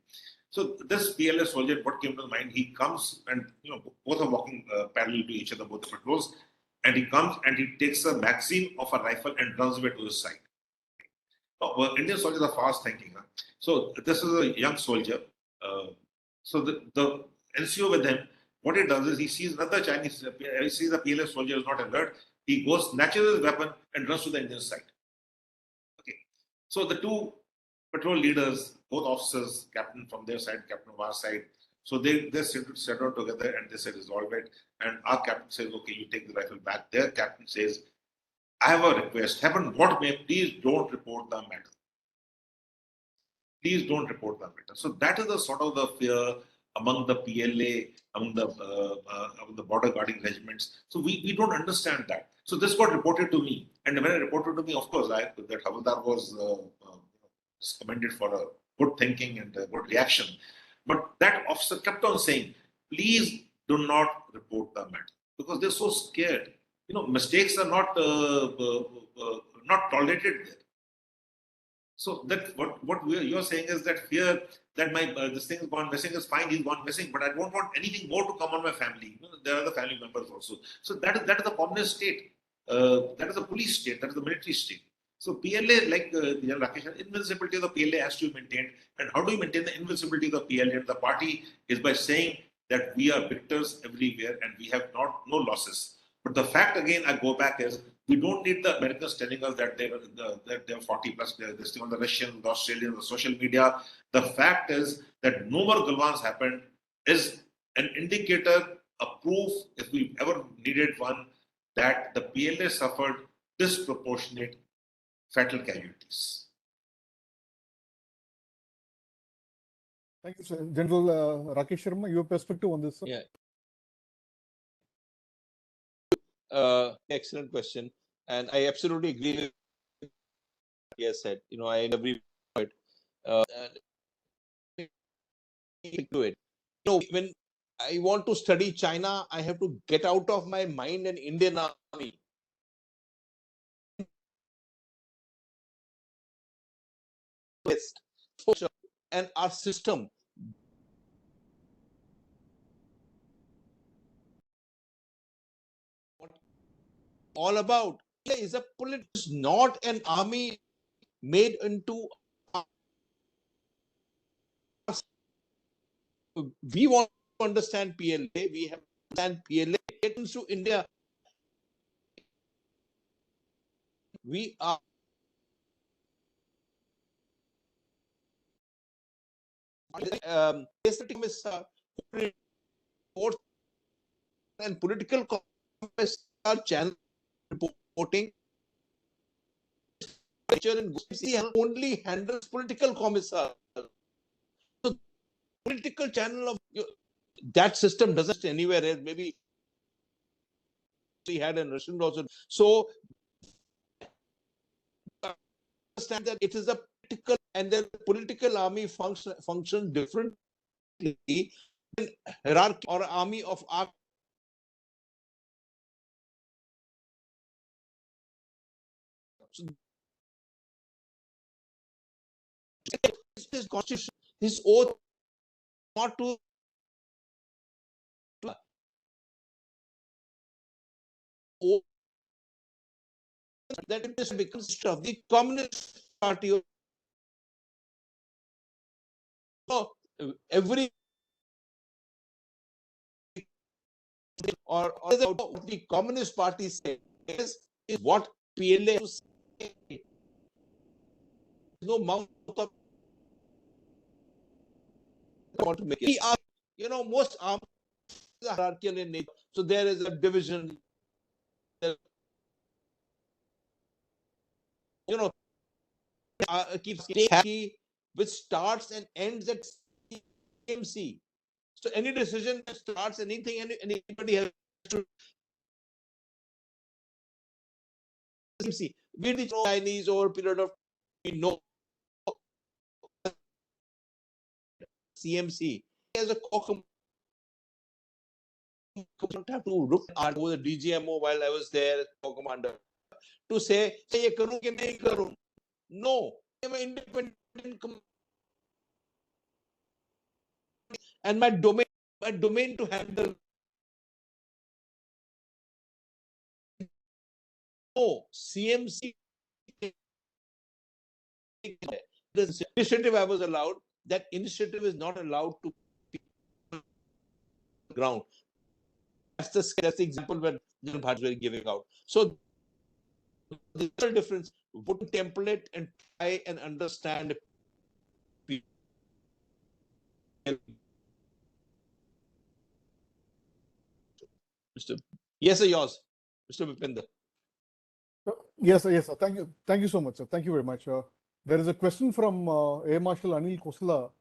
So this PLA soldier, what came to mind? He comes and both are walking parallel to each other, both the patrols. And he comes and he takes a magazine of a rifle and runs away to his side. Well, Indian soldiers are fast thinking. Huh? So this is a young soldier. So the NCO with him, what he does is he sees another Chinese, he sees a PLA soldier is not alert. He goes, snatches his weapon and runs to the Indian side. Okay. So the two patrol leaders, both officers, captain from their side, captain of our side, so they sat down together and they said, resolve it. And our captain says, okay, you take the rifle back. Their captain says, I have a request. Heaven, what may, please don't report the matter. Please don't report the matter. So that is the sort of the fear among the PLA, among the border guarding regiments. So we don't understand that. So this got reported to me. And when it reported to me, of course, that Havildar was commended for a good thinking and a good reaction. But that officer kept on saying, please do not report the matter because they're so scared. Mistakes are not tolerated there. So that what you're saying is that fear that my this thing has gone missing is fine, he's gone missing, but I don't want anything more to come on my family. There are the family members also. So that is the communist state. That is the police state. That is the military state. So PLA, like Rakesh, invincibility of the PLA has to be maintained. And how do you maintain the invincibility of the PLA and the party is by saying that we are victors everywhere and we have no losses. But the fact again, I go back is we don't need the Americans telling us that they're 40 plus, this thing on the Russian, the Australian, the social media. The fact is that no more Galwans happened is an indicator, a proof, if we ever needed one, that the PLA suffered disproportionate fatal casualties. Thank you, sir. General Rakesh Sharma, your perspective on this, sir? Yeah. Excellent question. And I absolutely agree with what he has said. I agree with it. When I want to study China, I have to get out of my mind an Indian army. And our system all about is a political, is not an army made into. We want to understand PLA. We have to understand PLA. Get into India. We are. Reports and political commissar channel reporting only handles political commissar. So political channel of that system doesn't anywhere else. Maybe we had in Russian also. So understand that it is a political and the political army function differently than hierarchy or army of our his constitution, his oath not to that it becomes of the Communist Party. Every or the Communist Party says is what PLA say. No mouth of want to make it. Most arms are hierarchical in nature, so there is a division. Keeps which starts and ends at CMC. So any decision that starts anything, anybody has to CMC. Be the Chinese over a period of we know CMC as a core have to look at the DGMO while I was there as commander to say ye karu ke nahi karu. No, I'm an independent and my domain to handle. No, CMC. The initiative I was allowed, that initiative is not allowed to be on the ground. That's the example when Jan Bhatt was giving out. So the real difference, put a template and try and understand people. Mr. Yes, sir, yours, Mr. Vipender. Yes, yes, sir. Thank you so much, sir. Thank you very much. There is a question from Air Marshal Anil Khosla.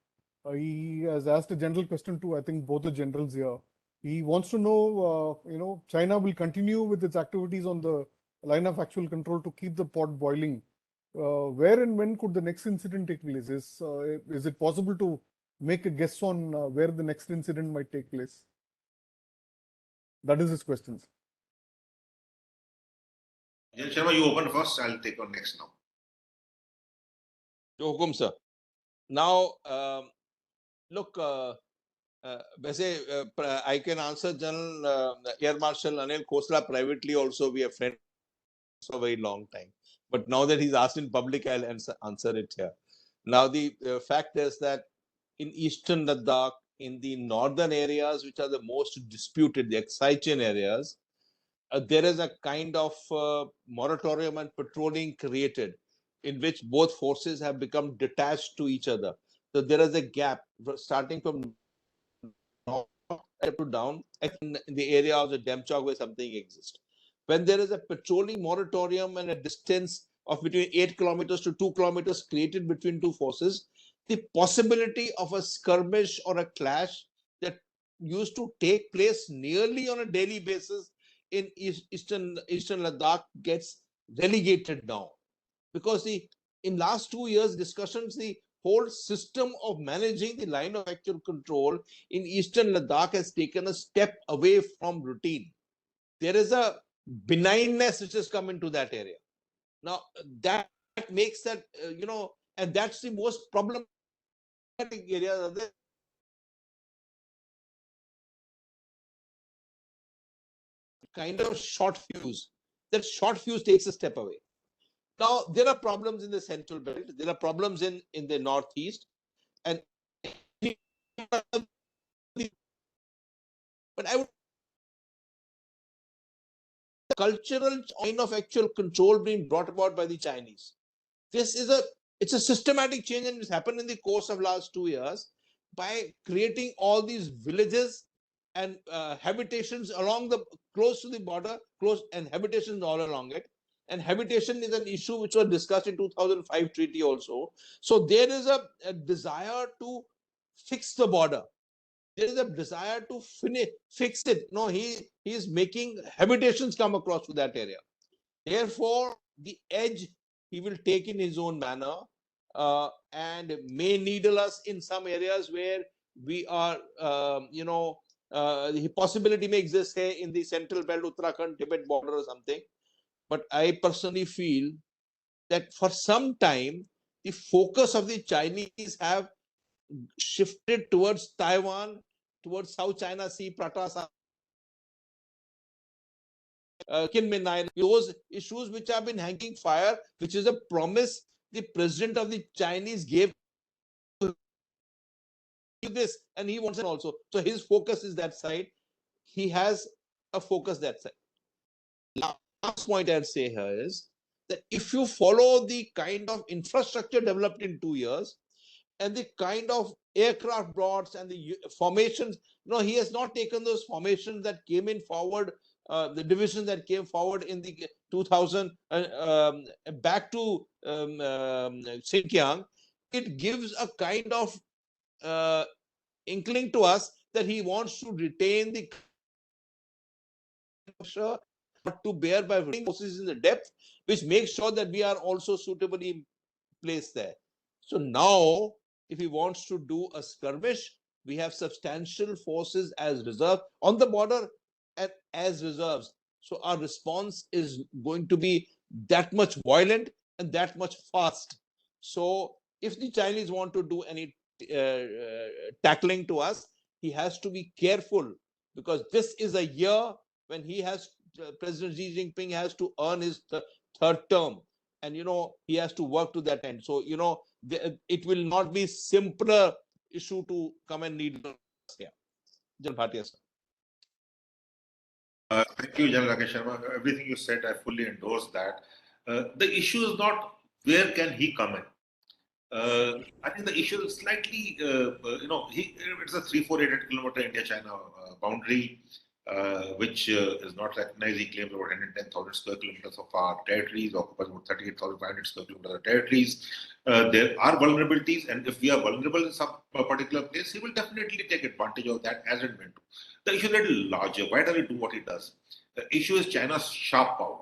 He has asked a general question to, I think, both the generals here. He wants to know, China will continue with its activities on the line of actual control to keep the pot boiling. Where and when could the next incident take place? Is it possible to make a guess on where the next incident might take place? That is his question. Jan Sharma, you open first. I'll take on next now. Hukum, sir. Now, look, I can answer General Air Marshal Anil Khosla privately also. We are friends for a very long time. But now that he's asked in public, I'll answer it here. Now, the fact is that in eastern Ladakh, in the northern areas, which are the most disputed, the exciting areas, there is a kind of moratorium and patrolling created in which both forces have become detached to each other. So there is a gap starting from north to down in the area of the Demchok where something exists. When there is a patrolling moratorium and a distance of between 8 kilometers to 2 kilometers created between two forces, the possibility of a skirmish or a clash that used to take place nearly on a daily basis in eastern Ladakh gets relegated down, because in last 2 years discussions, the whole system of managing the line of actual control in eastern Ladakh has taken a step away from routine. There is a benignness which has come into that area. Now that makes that and that's the most problematic area. Kind of short fuse. That short fuse takes a step away. Now, there are problems in the central belt. There are problems in the northeast. And but I would cultural line of actual control being brought about by the Chinese. It's a systematic change, and it's happened in the course of last 2 years by creating all these villages and habitations along close to the border, and habitations all along it. And habitation is an issue which was discussed in 2005 treaty also. So there is a desire to fix the border. There is a desire to fix it. No, he is making habitations come across to that area. Therefore, the edge he will take in his own manner, and may needle us in some areas where we are, the possibility may exist, say, in the central belt, Uttarakhand, Tibet border or something. But I personally feel that for some time, the focus of the Chinese have shifted towards Taiwan, towards South China Sea, Pratas, Kinmen, those issues which have been hanging fire, which is a promise the president of the Chinese gave this, and he wants it also. So his focus is that side. He has a focus that side. Last point I'd say here is that if you follow the kind of infrastructure developed in 2 years and the kind of aircraft brought and the formations, he has not taken those formations that came in forward, the divisions that came forward in the 2000 back to Xinjiang. It gives a kind of inkling to us that he wants to retain the to bear by forces in the depth, which makes sure that we are also suitably placed there. So now, if he wants to do a skirmish, we have substantial forces as reserve on the border and as reserves. So our response is going to be that much violent and that much fast. So if the Chinese want to do any tackling to us, he has to be careful, because this is a year when he has President Xi Jinping has to earn his third term, and he has to work to that end. So it will not be simpler issue to come and need us here. Jan Bhatia, sir. Thank you, General Rakesh Sharma. Everything you said, I fully endorse that. The issue is not where can he come in. I think the issue is slightly, it's a 3,488 kilometer India-China boundary, which is not recognized. He claims about 110,000 square kilometers of our territories, occupies about 38,500 square kilometers of territories. There are vulnerabilities, and if we are vulnerable in some particular place, he will definitely take advantage of that as and when to. The issue is a little larger. Why does he do what he does? The issue is China's sharp power.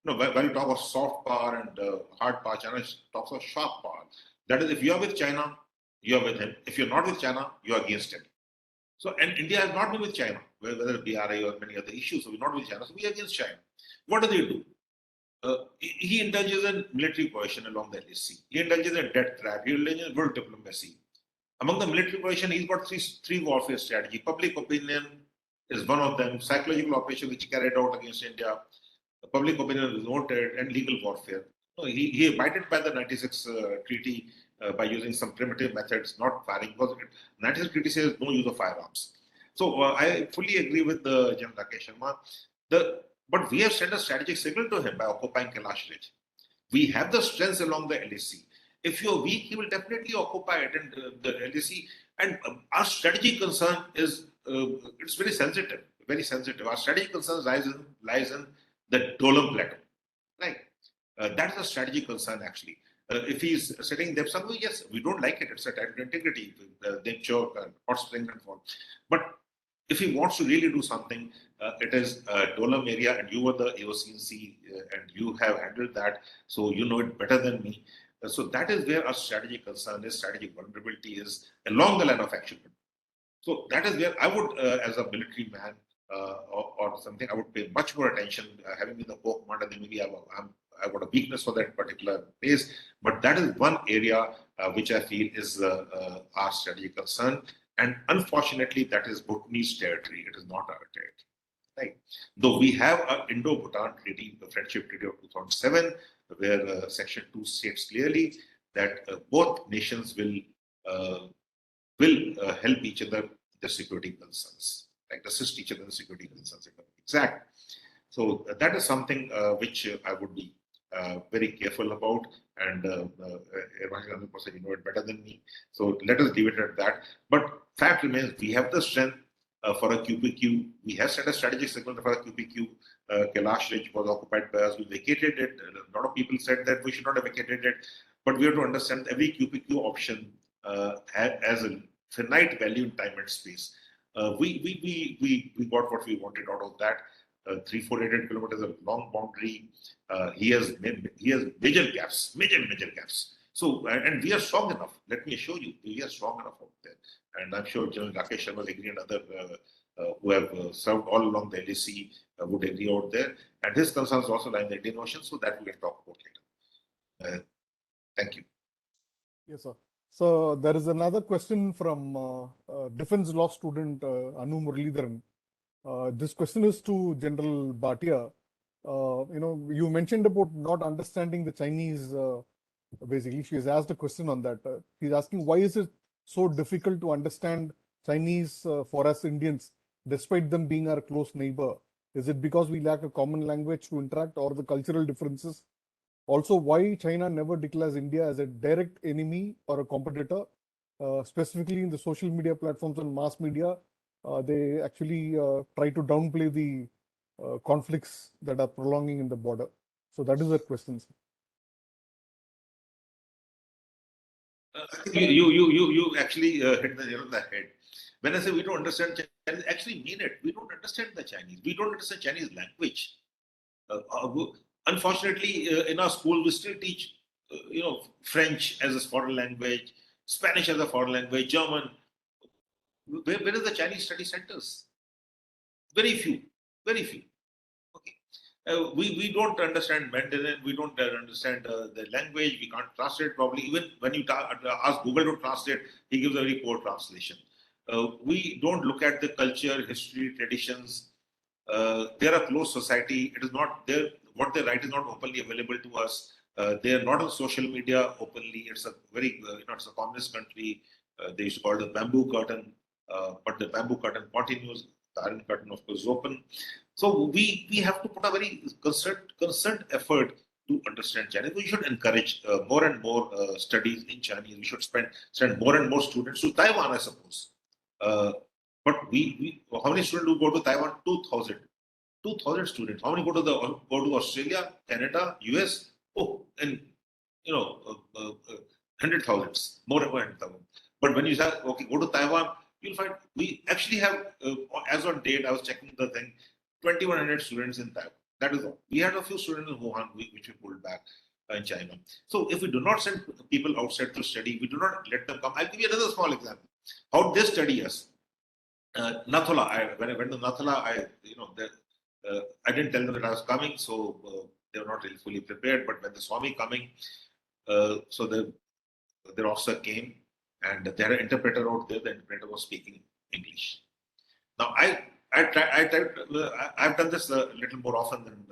When you talk of soft power and hard power, China talks of sharp power. That is, if you are with China, you are with him. If you're not with China, you are against him. So, and India has not been with China, whether BRI or many other issues. So we're not with China, so we are against China. What do they do? He indulges in military coercion along the LAC. He indulges in debt trap. He indulges in world diplomacy. Among the military coercion, he's got three warfare strategy. Public opinion is one of them. Psychological operation which he carried out against India. Public opinion is noted, and legal warfare. He abided by the 96 treaty by using some primitive methods, not firing, because 96 treaty says no use of firearms. So I fully agree with General Rakesh Sharma. But we have sent a strategic signal to him by occupying Kailash Ridge. We have the strengths along the LAC. If you're weak, he will definitely occupy it, and the LAC. And our strategic concern is it's very sensitive, very sensitive. Our strategic concern lies in the Dolam Plateau, right? That is a strategic concern, actually. If he's sitting there somewhere, yes, we don't like it. It's a territorial integrity, Dengchok, hot spring and all. But if he wants to really do something, it is Dolam area, and you were the AOCNC, and you have handled that, so you know it better than me. So that is where our strategic concern is, strategic vulnerability is along the line of action. So that is where I would, as a military man or something, I would pay much more attention. Having been the Corps commander, then maybe I've got a weakness for that particular place. But that is one area which I feel is our strategic concern. And unfortunately, that is Bhutanese territory. It is not our territory. Right? Though we have an Indo-Bhutan treaty, the Friendship Treaty of 2007, where Section 2 states clearly that both nations will help each other with the security concerns, like assist each other in the security concerns. Exactly. So that is something which I would be very careful about, and Irfan Gandhi, you know it better than me. So let us leave it at that. But fact remains, we have the strength for a QPQ. We have set a strategic signal for a QPQ. Kailash Ridge was occupied by us. We vacated it. A lot of people said that we should not have vacated it, but we have to understand every QPQ option has a finite value in time and space. We got what we wanted out of that. 3,488 kilometers of long boundary. He has major gaps. So, and we are strong enough. Let me assure you, we are strong enough out there. And I'm sure General Rakesh Sharma agree, and other who have served all along the LAC would agree out there. And his concerns also lie in the Indian Ocean, so that we will talk about later. Thank you. Yes, sir. So there is another question from defense law student Anu Muralidharan. This question is to General Bhatia. You mentioned about not understanding the Chinese. Basically, she has asked a question on that. She's asking why is it so difficult to understand Chinese for us Indians, despite them being our close neighbor? Is it because we lack a common language to interact, or the cultural differences? Also, why China never declares India as a direct enemy or a competitor, specifically in the social media platforms and mass media? They actually try to downplay the conflicts that are prolonging in the border. So that is the question. I think you actually hit the nail on the head. When I say we don't understand Chinese, I actually mean it. We don't understand the Chinese. We don't understand Chinese language. Unfortunately, in our school, we still teach, French as a foreign language, Spanish as a foreign language, German. Where is the Chinese study centers? Very few, very few. Okay. We don't understand Mandarin. We don't understand the language. We can't translate properly. Even when you ask Google to translate, he gives a very poor translation. We don't look at the culture, history, traditions. They're a closed society. It is not there. What they write is not openly available to us. They are not on social media openly. It's a very, it's a communist country. They used to call it the bamboo curtain, but the bamboo curtain continues. The iron curtain, of course, is open. So we have to put a very concerned effort to understand Chinese. We should encourage more and more studies in Chinese. We should send more and more students to Taiwan, I suppose. But how many students do go to Taiwan? 2,000. 2,000 students. How many go to Australia, Canada, US? Oh, and hundred thousands, more than 100,000. But when you say okay, go to Taiwan, you'll find we actually have, as on date, I was checking the thing, 2,100 students in Taiwan. That is all. We had a few students in Wuhan, which we pulled back in China. So if we do not send people outside to study, we do not let them come. I'll give you another small example. How they study us. Nathula. When I went to Nathula, I didn't tell them that I was coming, so they were not really fully prepared. But when they saw me coming, so their officer came, and they had an interpreter out there. The interpreter was speaking English. Now I've done this a little more often than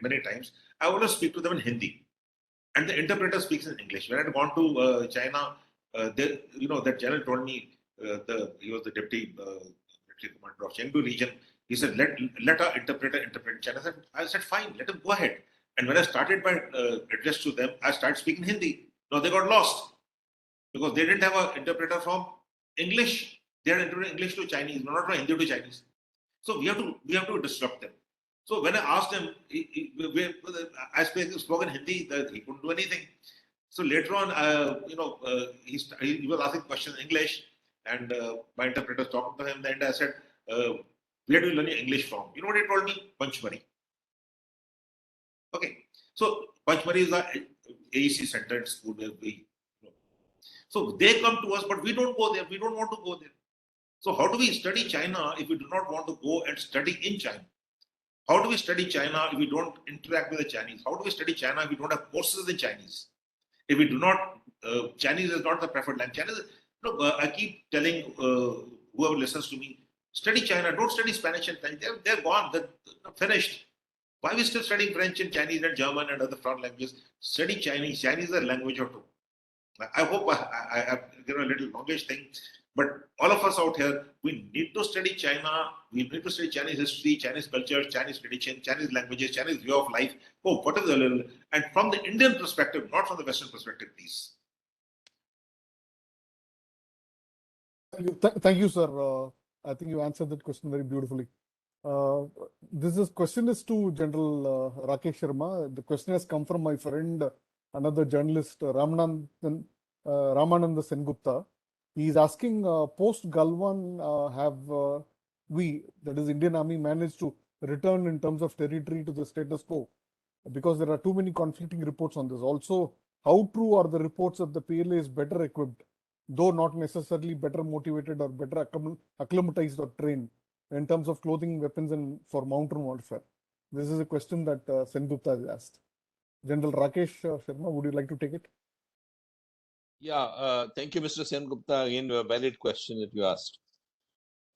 many times. I always speak to them in Hindi, and the interpreter speaks in English. When I had gone to China, that general told me he was the deputy commander of Chengdu region. He said, let our interpreter interpret China. I said, fine, let him go ahead. And when I started my address to them, I started speaking Hindi. Now they got lost because they didn't have an interpreter from English. They had interpreted English to Chinese, not from Hindi to Chinese. So we have to disrupt them. So when I asked him, I spoke in Hindi, that he couldn't do anything. So later on, he was asking questions in English, and my interpreter was talking to him. And I said, where do you learn your English from? You know what he told me? Panchmari. Okay. So Panchmari is a AEC center at school where so they come to us, but we don't go there. We don't want to go there. So how do we study China if we do not want to go and study in China? How do we study China if we don't interact with the Chinese? How do we study China if we don't have courses in Chinese? If we do not, Chinese is not the preferred language. Chinese, I keep telling whoever listens to me, study China, don't study Spanish and Chinese. They're gone, they're finished. Why are we still studying French and Chinese and German and other foreign languages? Study Chinese. Chinese is a language or two. I hope I have a little longish thing, but all of us out here, we need to study China. We need to study Chinese history, Chinese culture, Chinese tradition, Chinese languages, Chinese way of life. Oh, what is the little? And from the Indian perspective, not from the Western perspective, please. Thank you, sir. I think you answered that question very beautifully. This question is to General Rakesh Sharma. The question has come from my friend, another journalist, Ramananda Sengupta. He is asking, post Galwan, have that is Indian Army, managed to return in terms of territory to the status quo? Because there are too many conflicting reports on this. Also, how true are the reports that the PLA is better equipped, though not necessarily better motivated or better acclimatized or trained in terms of clothing, weapons, and for mountain warfare? This is a question that Sengupta has asked. General Rakesh Sharma, would you like to take it? Thank you, Mr. Sen Gupta. Again, a valid question that you asked,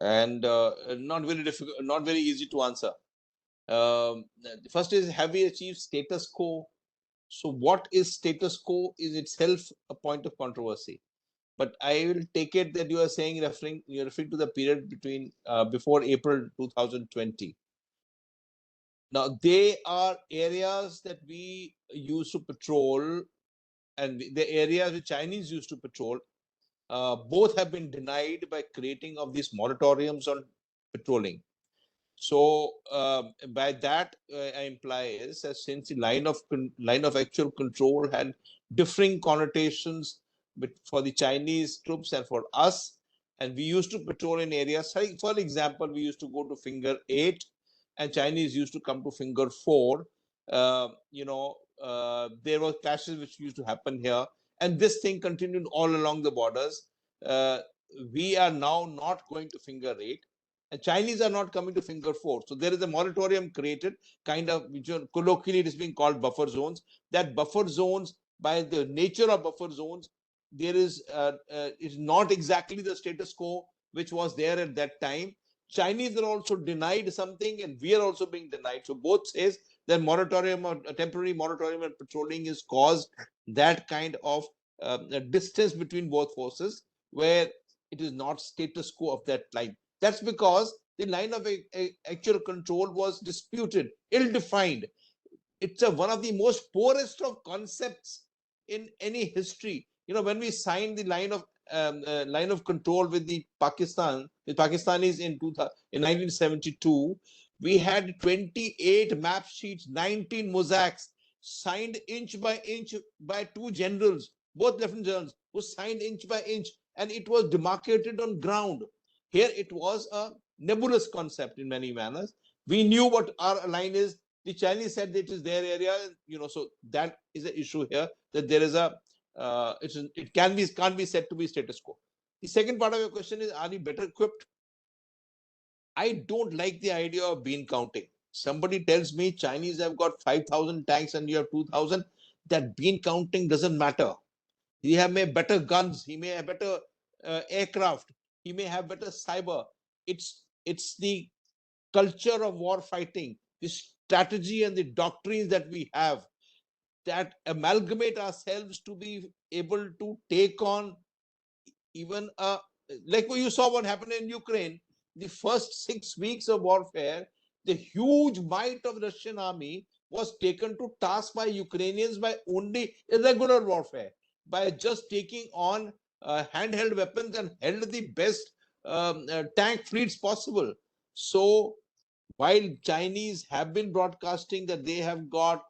and not very difficult, not very easy to answer. The first is, have we achieved status quo? So, what is status quo is itself a point of controversy. But I will take it that you are saying you're referring to the period between before April 2020. Now, they are areas that we used to patrol, and the areas the Chinese used to patrol. Both have been denied by creating of these moratoriums on patrolling. So by that I imply is that since the line of actual control had differing connotations for the Chinese troops and for us, and we used to patrol in areas. For example, we used to go to Finger 8, and Chinese used to come to Finger 4. There were clashes which used to happen here, and this thing continued all along the borders. Uh, we are now not going to Finger 8, and Chinese are not coming to Finger 4. So there is a moratorium created, kind of, which colloquially it is being called buffer zones. That buffer zones, by the nature of buffer zones, there is not exactly the status quo which was there at that time. Chinese are also denied something, and we are also being denied. So both says that moratorium or a temporary moratorium on patrolling is caused that kind of distance between both forces, where it is not status quo of that line. That's because the line of actual control was disputed, ill-defined. It's one of the most poorest of concepts in any history. When we signed the line of control with the Pakistanis in 1972, we had 28 map sheets, 19 mosaics, signed inch by inch by two generals, both lieutenant generals, who signed inch by inch, and it was demarcated on ground. Here it was a nebulous concept in many manners. We knew what our line is. The Chinese said that it is their area, so that is an issue here, that there is it can't be said to be status quo. The second part of your question is, are we better equipped? I don't like the idea of bean counting. Somebody tells me Chinese have got 5,000 tanks and you have 2,000. That bean counting doesn't matter. He may have better guns. He may have better aircraft. He may have better cyber. It's the culture of war fighting, the strategy and the doctrines that we have, that amalgamate ourselves to be able to take on even like what you saw what happened in Ukraine. The first 6 weeks of warfare, the huge might of Russian army was taken to task by Ukrainians by only irregular warfare, by just taking on handheld weapons and held the best tank fleets possible. So while Chinese have been broadcasting that they have got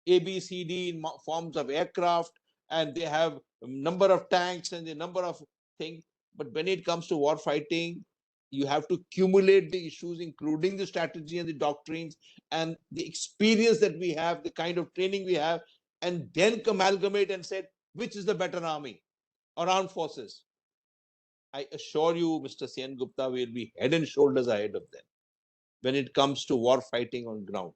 ABCD in forms of aircraft, and they have a number of tanks and a number of things, but when it comes to war fighting, you have to accumulate the issues, including the strategy and the doctrines and the experience that we have, the kind of training we have, and then amalgamate and say which is the better army or armed forces. I assure you, Mr. Sen Gupta, will be head and shoulders ahead of them when it comes to war fighting on ground.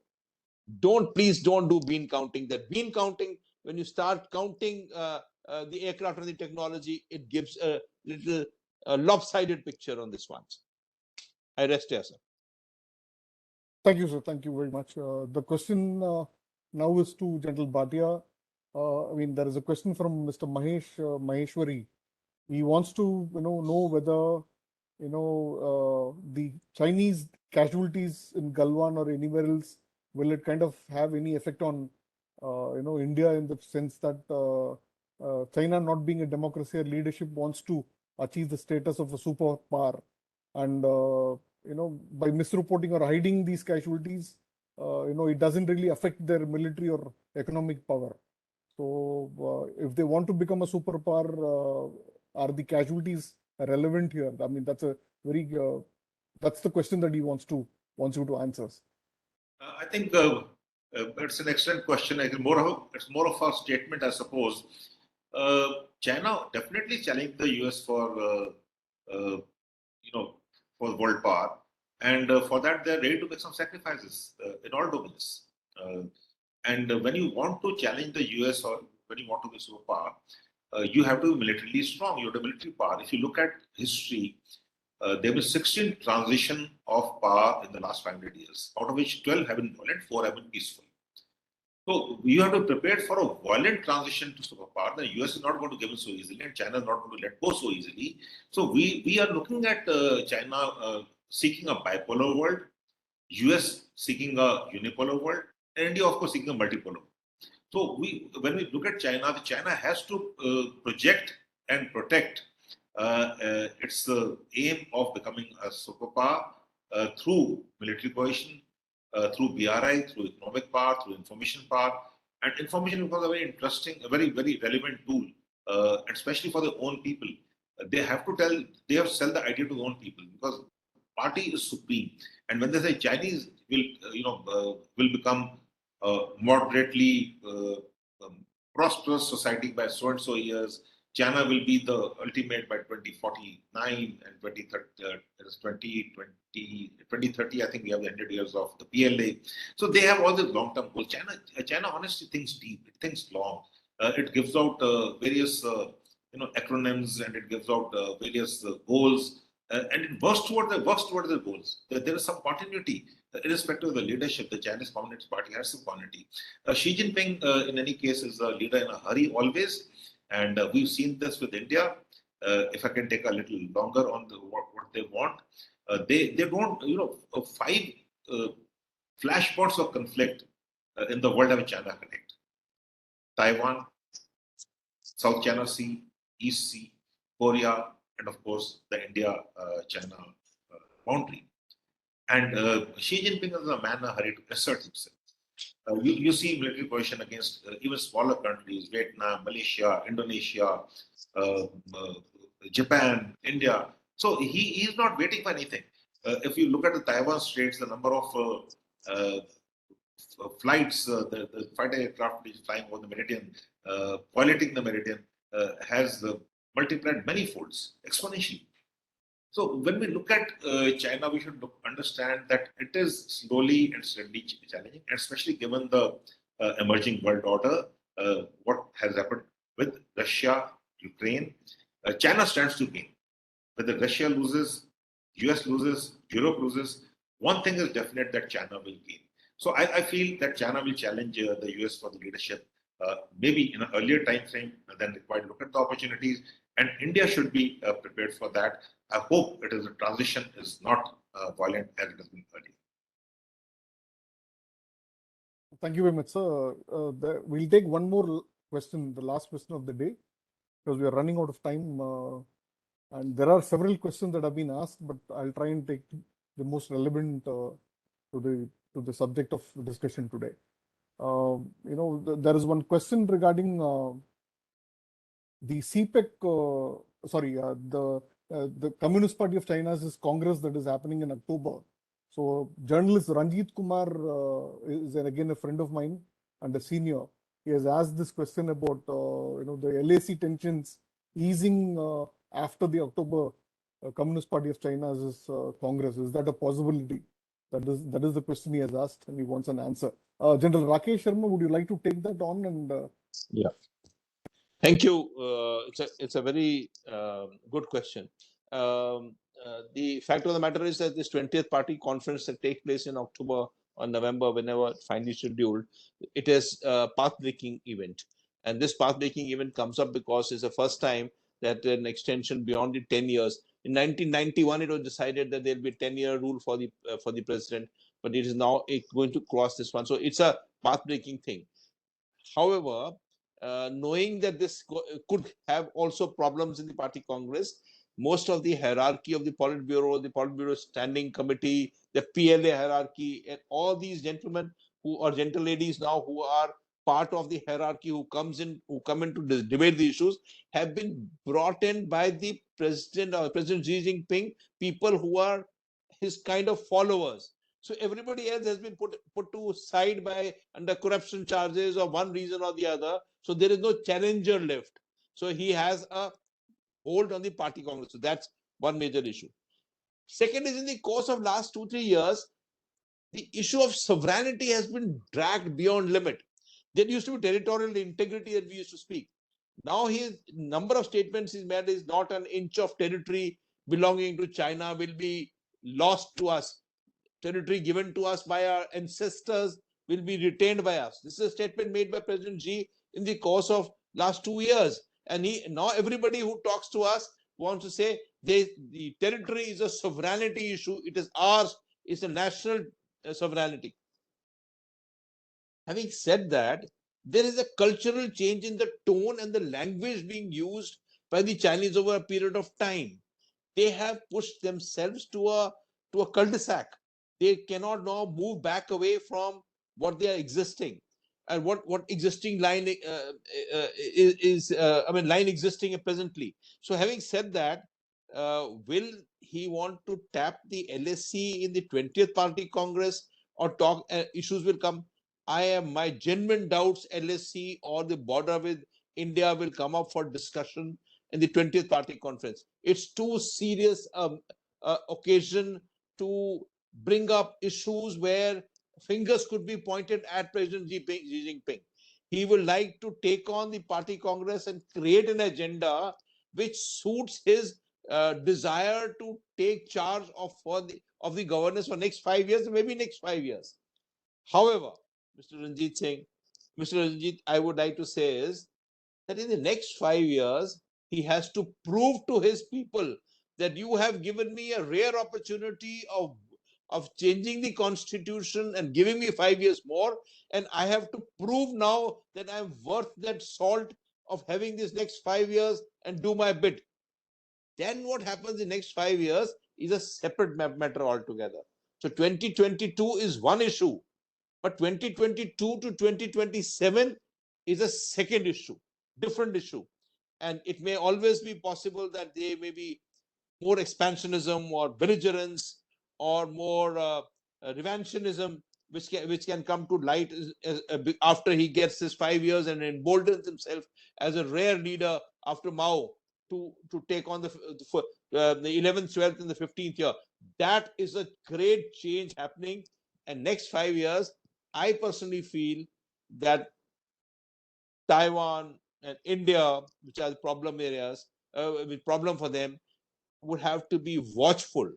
Please don't do bean counting. That bean counting, when you start counting the aircraft and the technology, it gives a little lopsided picture on this one. I rest here, sir. Thank you, sir. Thank you very much. The question now is to General Bhatia. There is a question from Mr. Maheshwari. He wants to, know whether, the Chinese casualties in Galwan or anywhere else, will it kind of have any effect on, India, in the sense that China, not being a democracy or leadership, wants to achieve the status of a superpower, and by misreporting or hiding these casualties, it doesn't really affect their military or economic power. So if they want to become a superpower, are the casualties relevant here? That's a very that's the question that he wants you to answer. I think it's an excellent question. It's more of a statement, I suppose. China definitely challenged the US for for world power, and for that they're ready to make some sacrifices in all domains. And when you want to challenge the US, or when you want to be superpower, you have to be militarily strong. You have the military power. If you look at history, there were 16 transition of power in the last 500 years, out of which 12 have been violent, 4 have been peaceful. So you have to prepare for a violent transition to superpower. The US is not going to give it so easily, and China is not going to let go so easily. So we are looking at China seeking a bipolar world, US seeking a unipolar world, and India, of course, seeking a multipolar world. So when we look at China, China has to project and protect its aim of becoming a superpower through military coalition, through BRI, through economic power, through information power. And information becomes a very interesting, a very, very relevant tool, especially for their own people. They have to sell the idea to their own people because party is supreme. And when they say Chinese will become moderately prosperous society by so and so years, China will be the ultimate by 2049 and 2030. I think we have the 100 years of the PLA. So they have all these long-term goals. China honestly thinks deep. It thinks long. It gives out various acronyms, and it gives out various goals, and it works towards their goals. There is some continuity, irrespective of the leadership. The Chinese Communist Party has some continuity. Xi Jinping, in any case, is a leader in a hurry always. And we've seen this with India. If I can take a little longer on what they want, they don't, 5 flashpoints of conflict in the world have China connect. Taiwan, South China Sea, East Sea, Korea, and of course the India-China boundary. And Xi Jinping is a man in a hurry to assert himself. You see military coalition against even smaller countries, Vietnam, Malaysia, Indonesia, Japan, India. So he is not waiting for anything. If you look at the Taiwan Straits, the number of flights, the fighter aircraft is flying over the meridian, violating the meridian, has multiplied many folds, exponentially. So when we look at China, we should understand that it is slowly and steadily challenging, especially given the emerging world order, what has happened with Russia, Ukraine. China stands to gain. Whether Russia loses, US loses, Europe loses, one thing is definite, that China will gain. So I feel that China will challenge the US for the leadership, maybe in an earlier time frame than required. Look at the opportunities, and India should be prepared for that. I hope it is a transition is not violent as it has been earlier. Thank you very much, sir. We'll take one more question, the last question of the day, because we are running out of time. And there are several questions that have been asked, but I'll try and take the most relevant to the subject of discussion today. There is one question regarding the CPEC. The Communist Party of China's Congress that is happening in October. So journalist Ranjit Kumar is again a friend of mine and a senior. He has asked this question about the LAC tensions easing after the October Communist Party of China's Congress. Is that a possibility? That is the question he has asked, and he wants an answer. General Rakesh Sharma, would you like to take that on? And yeah, thank you. It's a very good question. The fact of the matter is that this 20th party conference that takes place in October or November, whenever it's finally scheduled, it is a path-breaking event. And this path-breaking event comes up because it's the first time that an extension beyond the 10 years. In 1991, it was decided that there'll be a 10-year rule for the president, but it is now going to cross this one. So it's a path-breaking thing. However, knowing that this could have also problems in the party Congress, most of the hierarchy of the Politburo Standing Committee, the PLA hierarchy, and all these gentlemen who are gentle ladies now who are part of the hierarchy who come in to debate the issues, have been brought in by the President Xi Jinping, people who are his kind of followers. So everybody else has been put to side by under corruption charges or one reason or the other. So there is no challenger left. So he has a hold on the party Congress. So that's one major issue. Second is, in the course of last 2-3 years, the issue of sovereignty has been dragged beyond limit. There used to be territorial integrity that we used to speak. Now his number of statements he's made is not an inch of territory belonging to China will be lost to us. Territory given to us by our ancestors will be retained by us. This is a statement made by President Xi in the course of last 2 years. And now everybody who talks to us wants to say the territory is a sovereignty issue. It is ours. It's a national sovereignty. Having said that, there is a cultural change in the tone and the language being used by the Chinese over a period of time. They have pushed themselves to a cul-de-sac. They cannot now move back away from what they are existing and what existing line line existing presently. So having said that, will he want to tap the LSC in the 20th Party Congress or talk issues will come? I am my genuine doubts LSC or the border with India will come up for discussion in the 20th Party Conference. It's too serious occasion to bring up issues where fingers could be pointed at President Xi Jinping. He would like to take on the Party Congress and create an agenda which suits his desire to take charge of the governance for next 5 years, maybe next 5 years. However, Mr. Ranjit Singh, Mr. Ranjit, I would like to say is that in the next 5 years, he has to prove to his people that you have given me a rare opportunity of changing the constitution and giving me 5 years more. And I have to prove now that I'm worth that salt of having this next 5 years and do my bit. Then what happens in the next 5 years is a separate matter altogether. So 2022 is one issue, but 2022 to 2027 is a second issue, different issue. And it may always be possible that there may be more expansionism or belligerence or more revanchonism, which can come to light after he gets his 5 years and emboldens himself as a rare leader after Mao to take on the 11th, 12th, and the 15th year. That is a great change happening. And next 5 years, I personally feel that Taiwan and India, which are the problem areas, problem for them, would have to be watchful.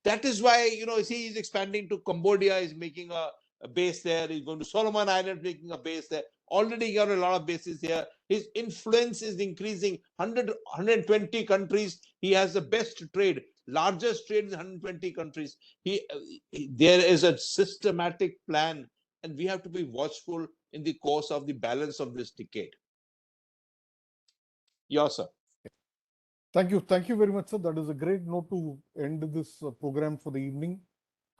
That is why, see, he's expanding to Cambodia, he's making a base there, he's going to Solomon Islands, making a base there. Already got a lot of bases here. His influence is increasing. 120 countries. He has the best trade, largest trade in 120 countries. There is a systematic plan, and we have to be watchful in the course of the balance of this decade. Yes, sir. Thank you. Thank you very much, sir. That is a great note to end this program for the evening.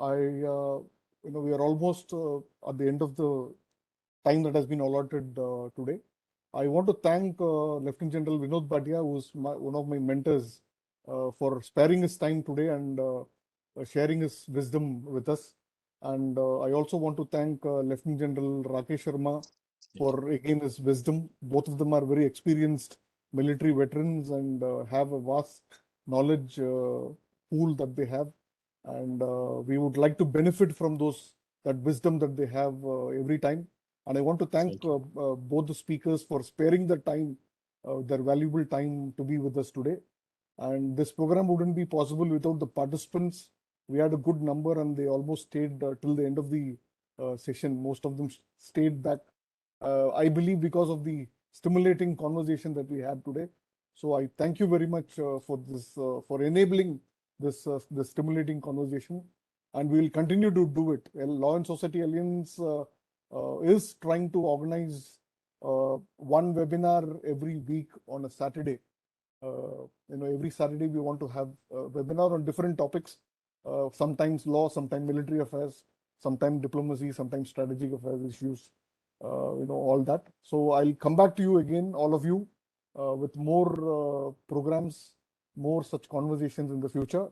We are almost at the end of the time that has been allotted today. I want to thank Lieutenant General Vinod Bhatia, who is one of my mentors, for sparing his time today and sharing his wisdom with us. And I also want to thank Lieutenant General Rakesh Sharma for again his wisdom. Both of them are very experienced military veterans and have a vast knowledge pool that they have. And we would like to benefit from that wisdom that they have every time. And I want to thank both the speakers for sparing the time, their valuable time to be with us today. And this program wouldn't be possible without the participants. We had a good number and they almost stayed till the end of the session. Most of them stayed back, I believe, because of the stimulating conversation that we had today. So I thank you very much for this, for enabling this stimulating conversation. And we will continue to do it. Law and Society Alliance is trying to organize one webinar every week on a Saturday. Every Saturday we want to have a webinar on different topics, sometimes law, sometimes military affairs, sometimes diplomacy, sometimes strategic affairs issues, all that. So I'll come back to you again, all of you, with more programs, more such conversations in the future.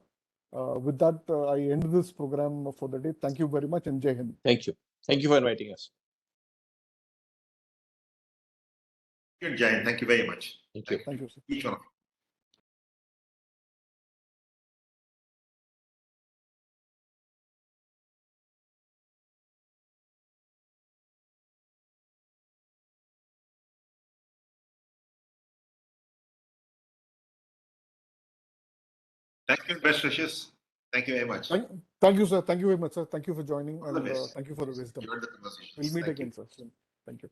With that, I end this program for the day. Thank you very much and Jai Hind. Thank you. Thank you for inviting us. Good, Jai. Thank you very much. Thank you. Thank you, sir. Each one of you. Thank you. Best wishes. Thank you very much. Thank you, sir. Thank you very much, sir. Thank you for joining, All the and best. thank you for the wisdom. Enjoyed the conversation. We'll meet Thank again, you. sir. Soon. Thank you.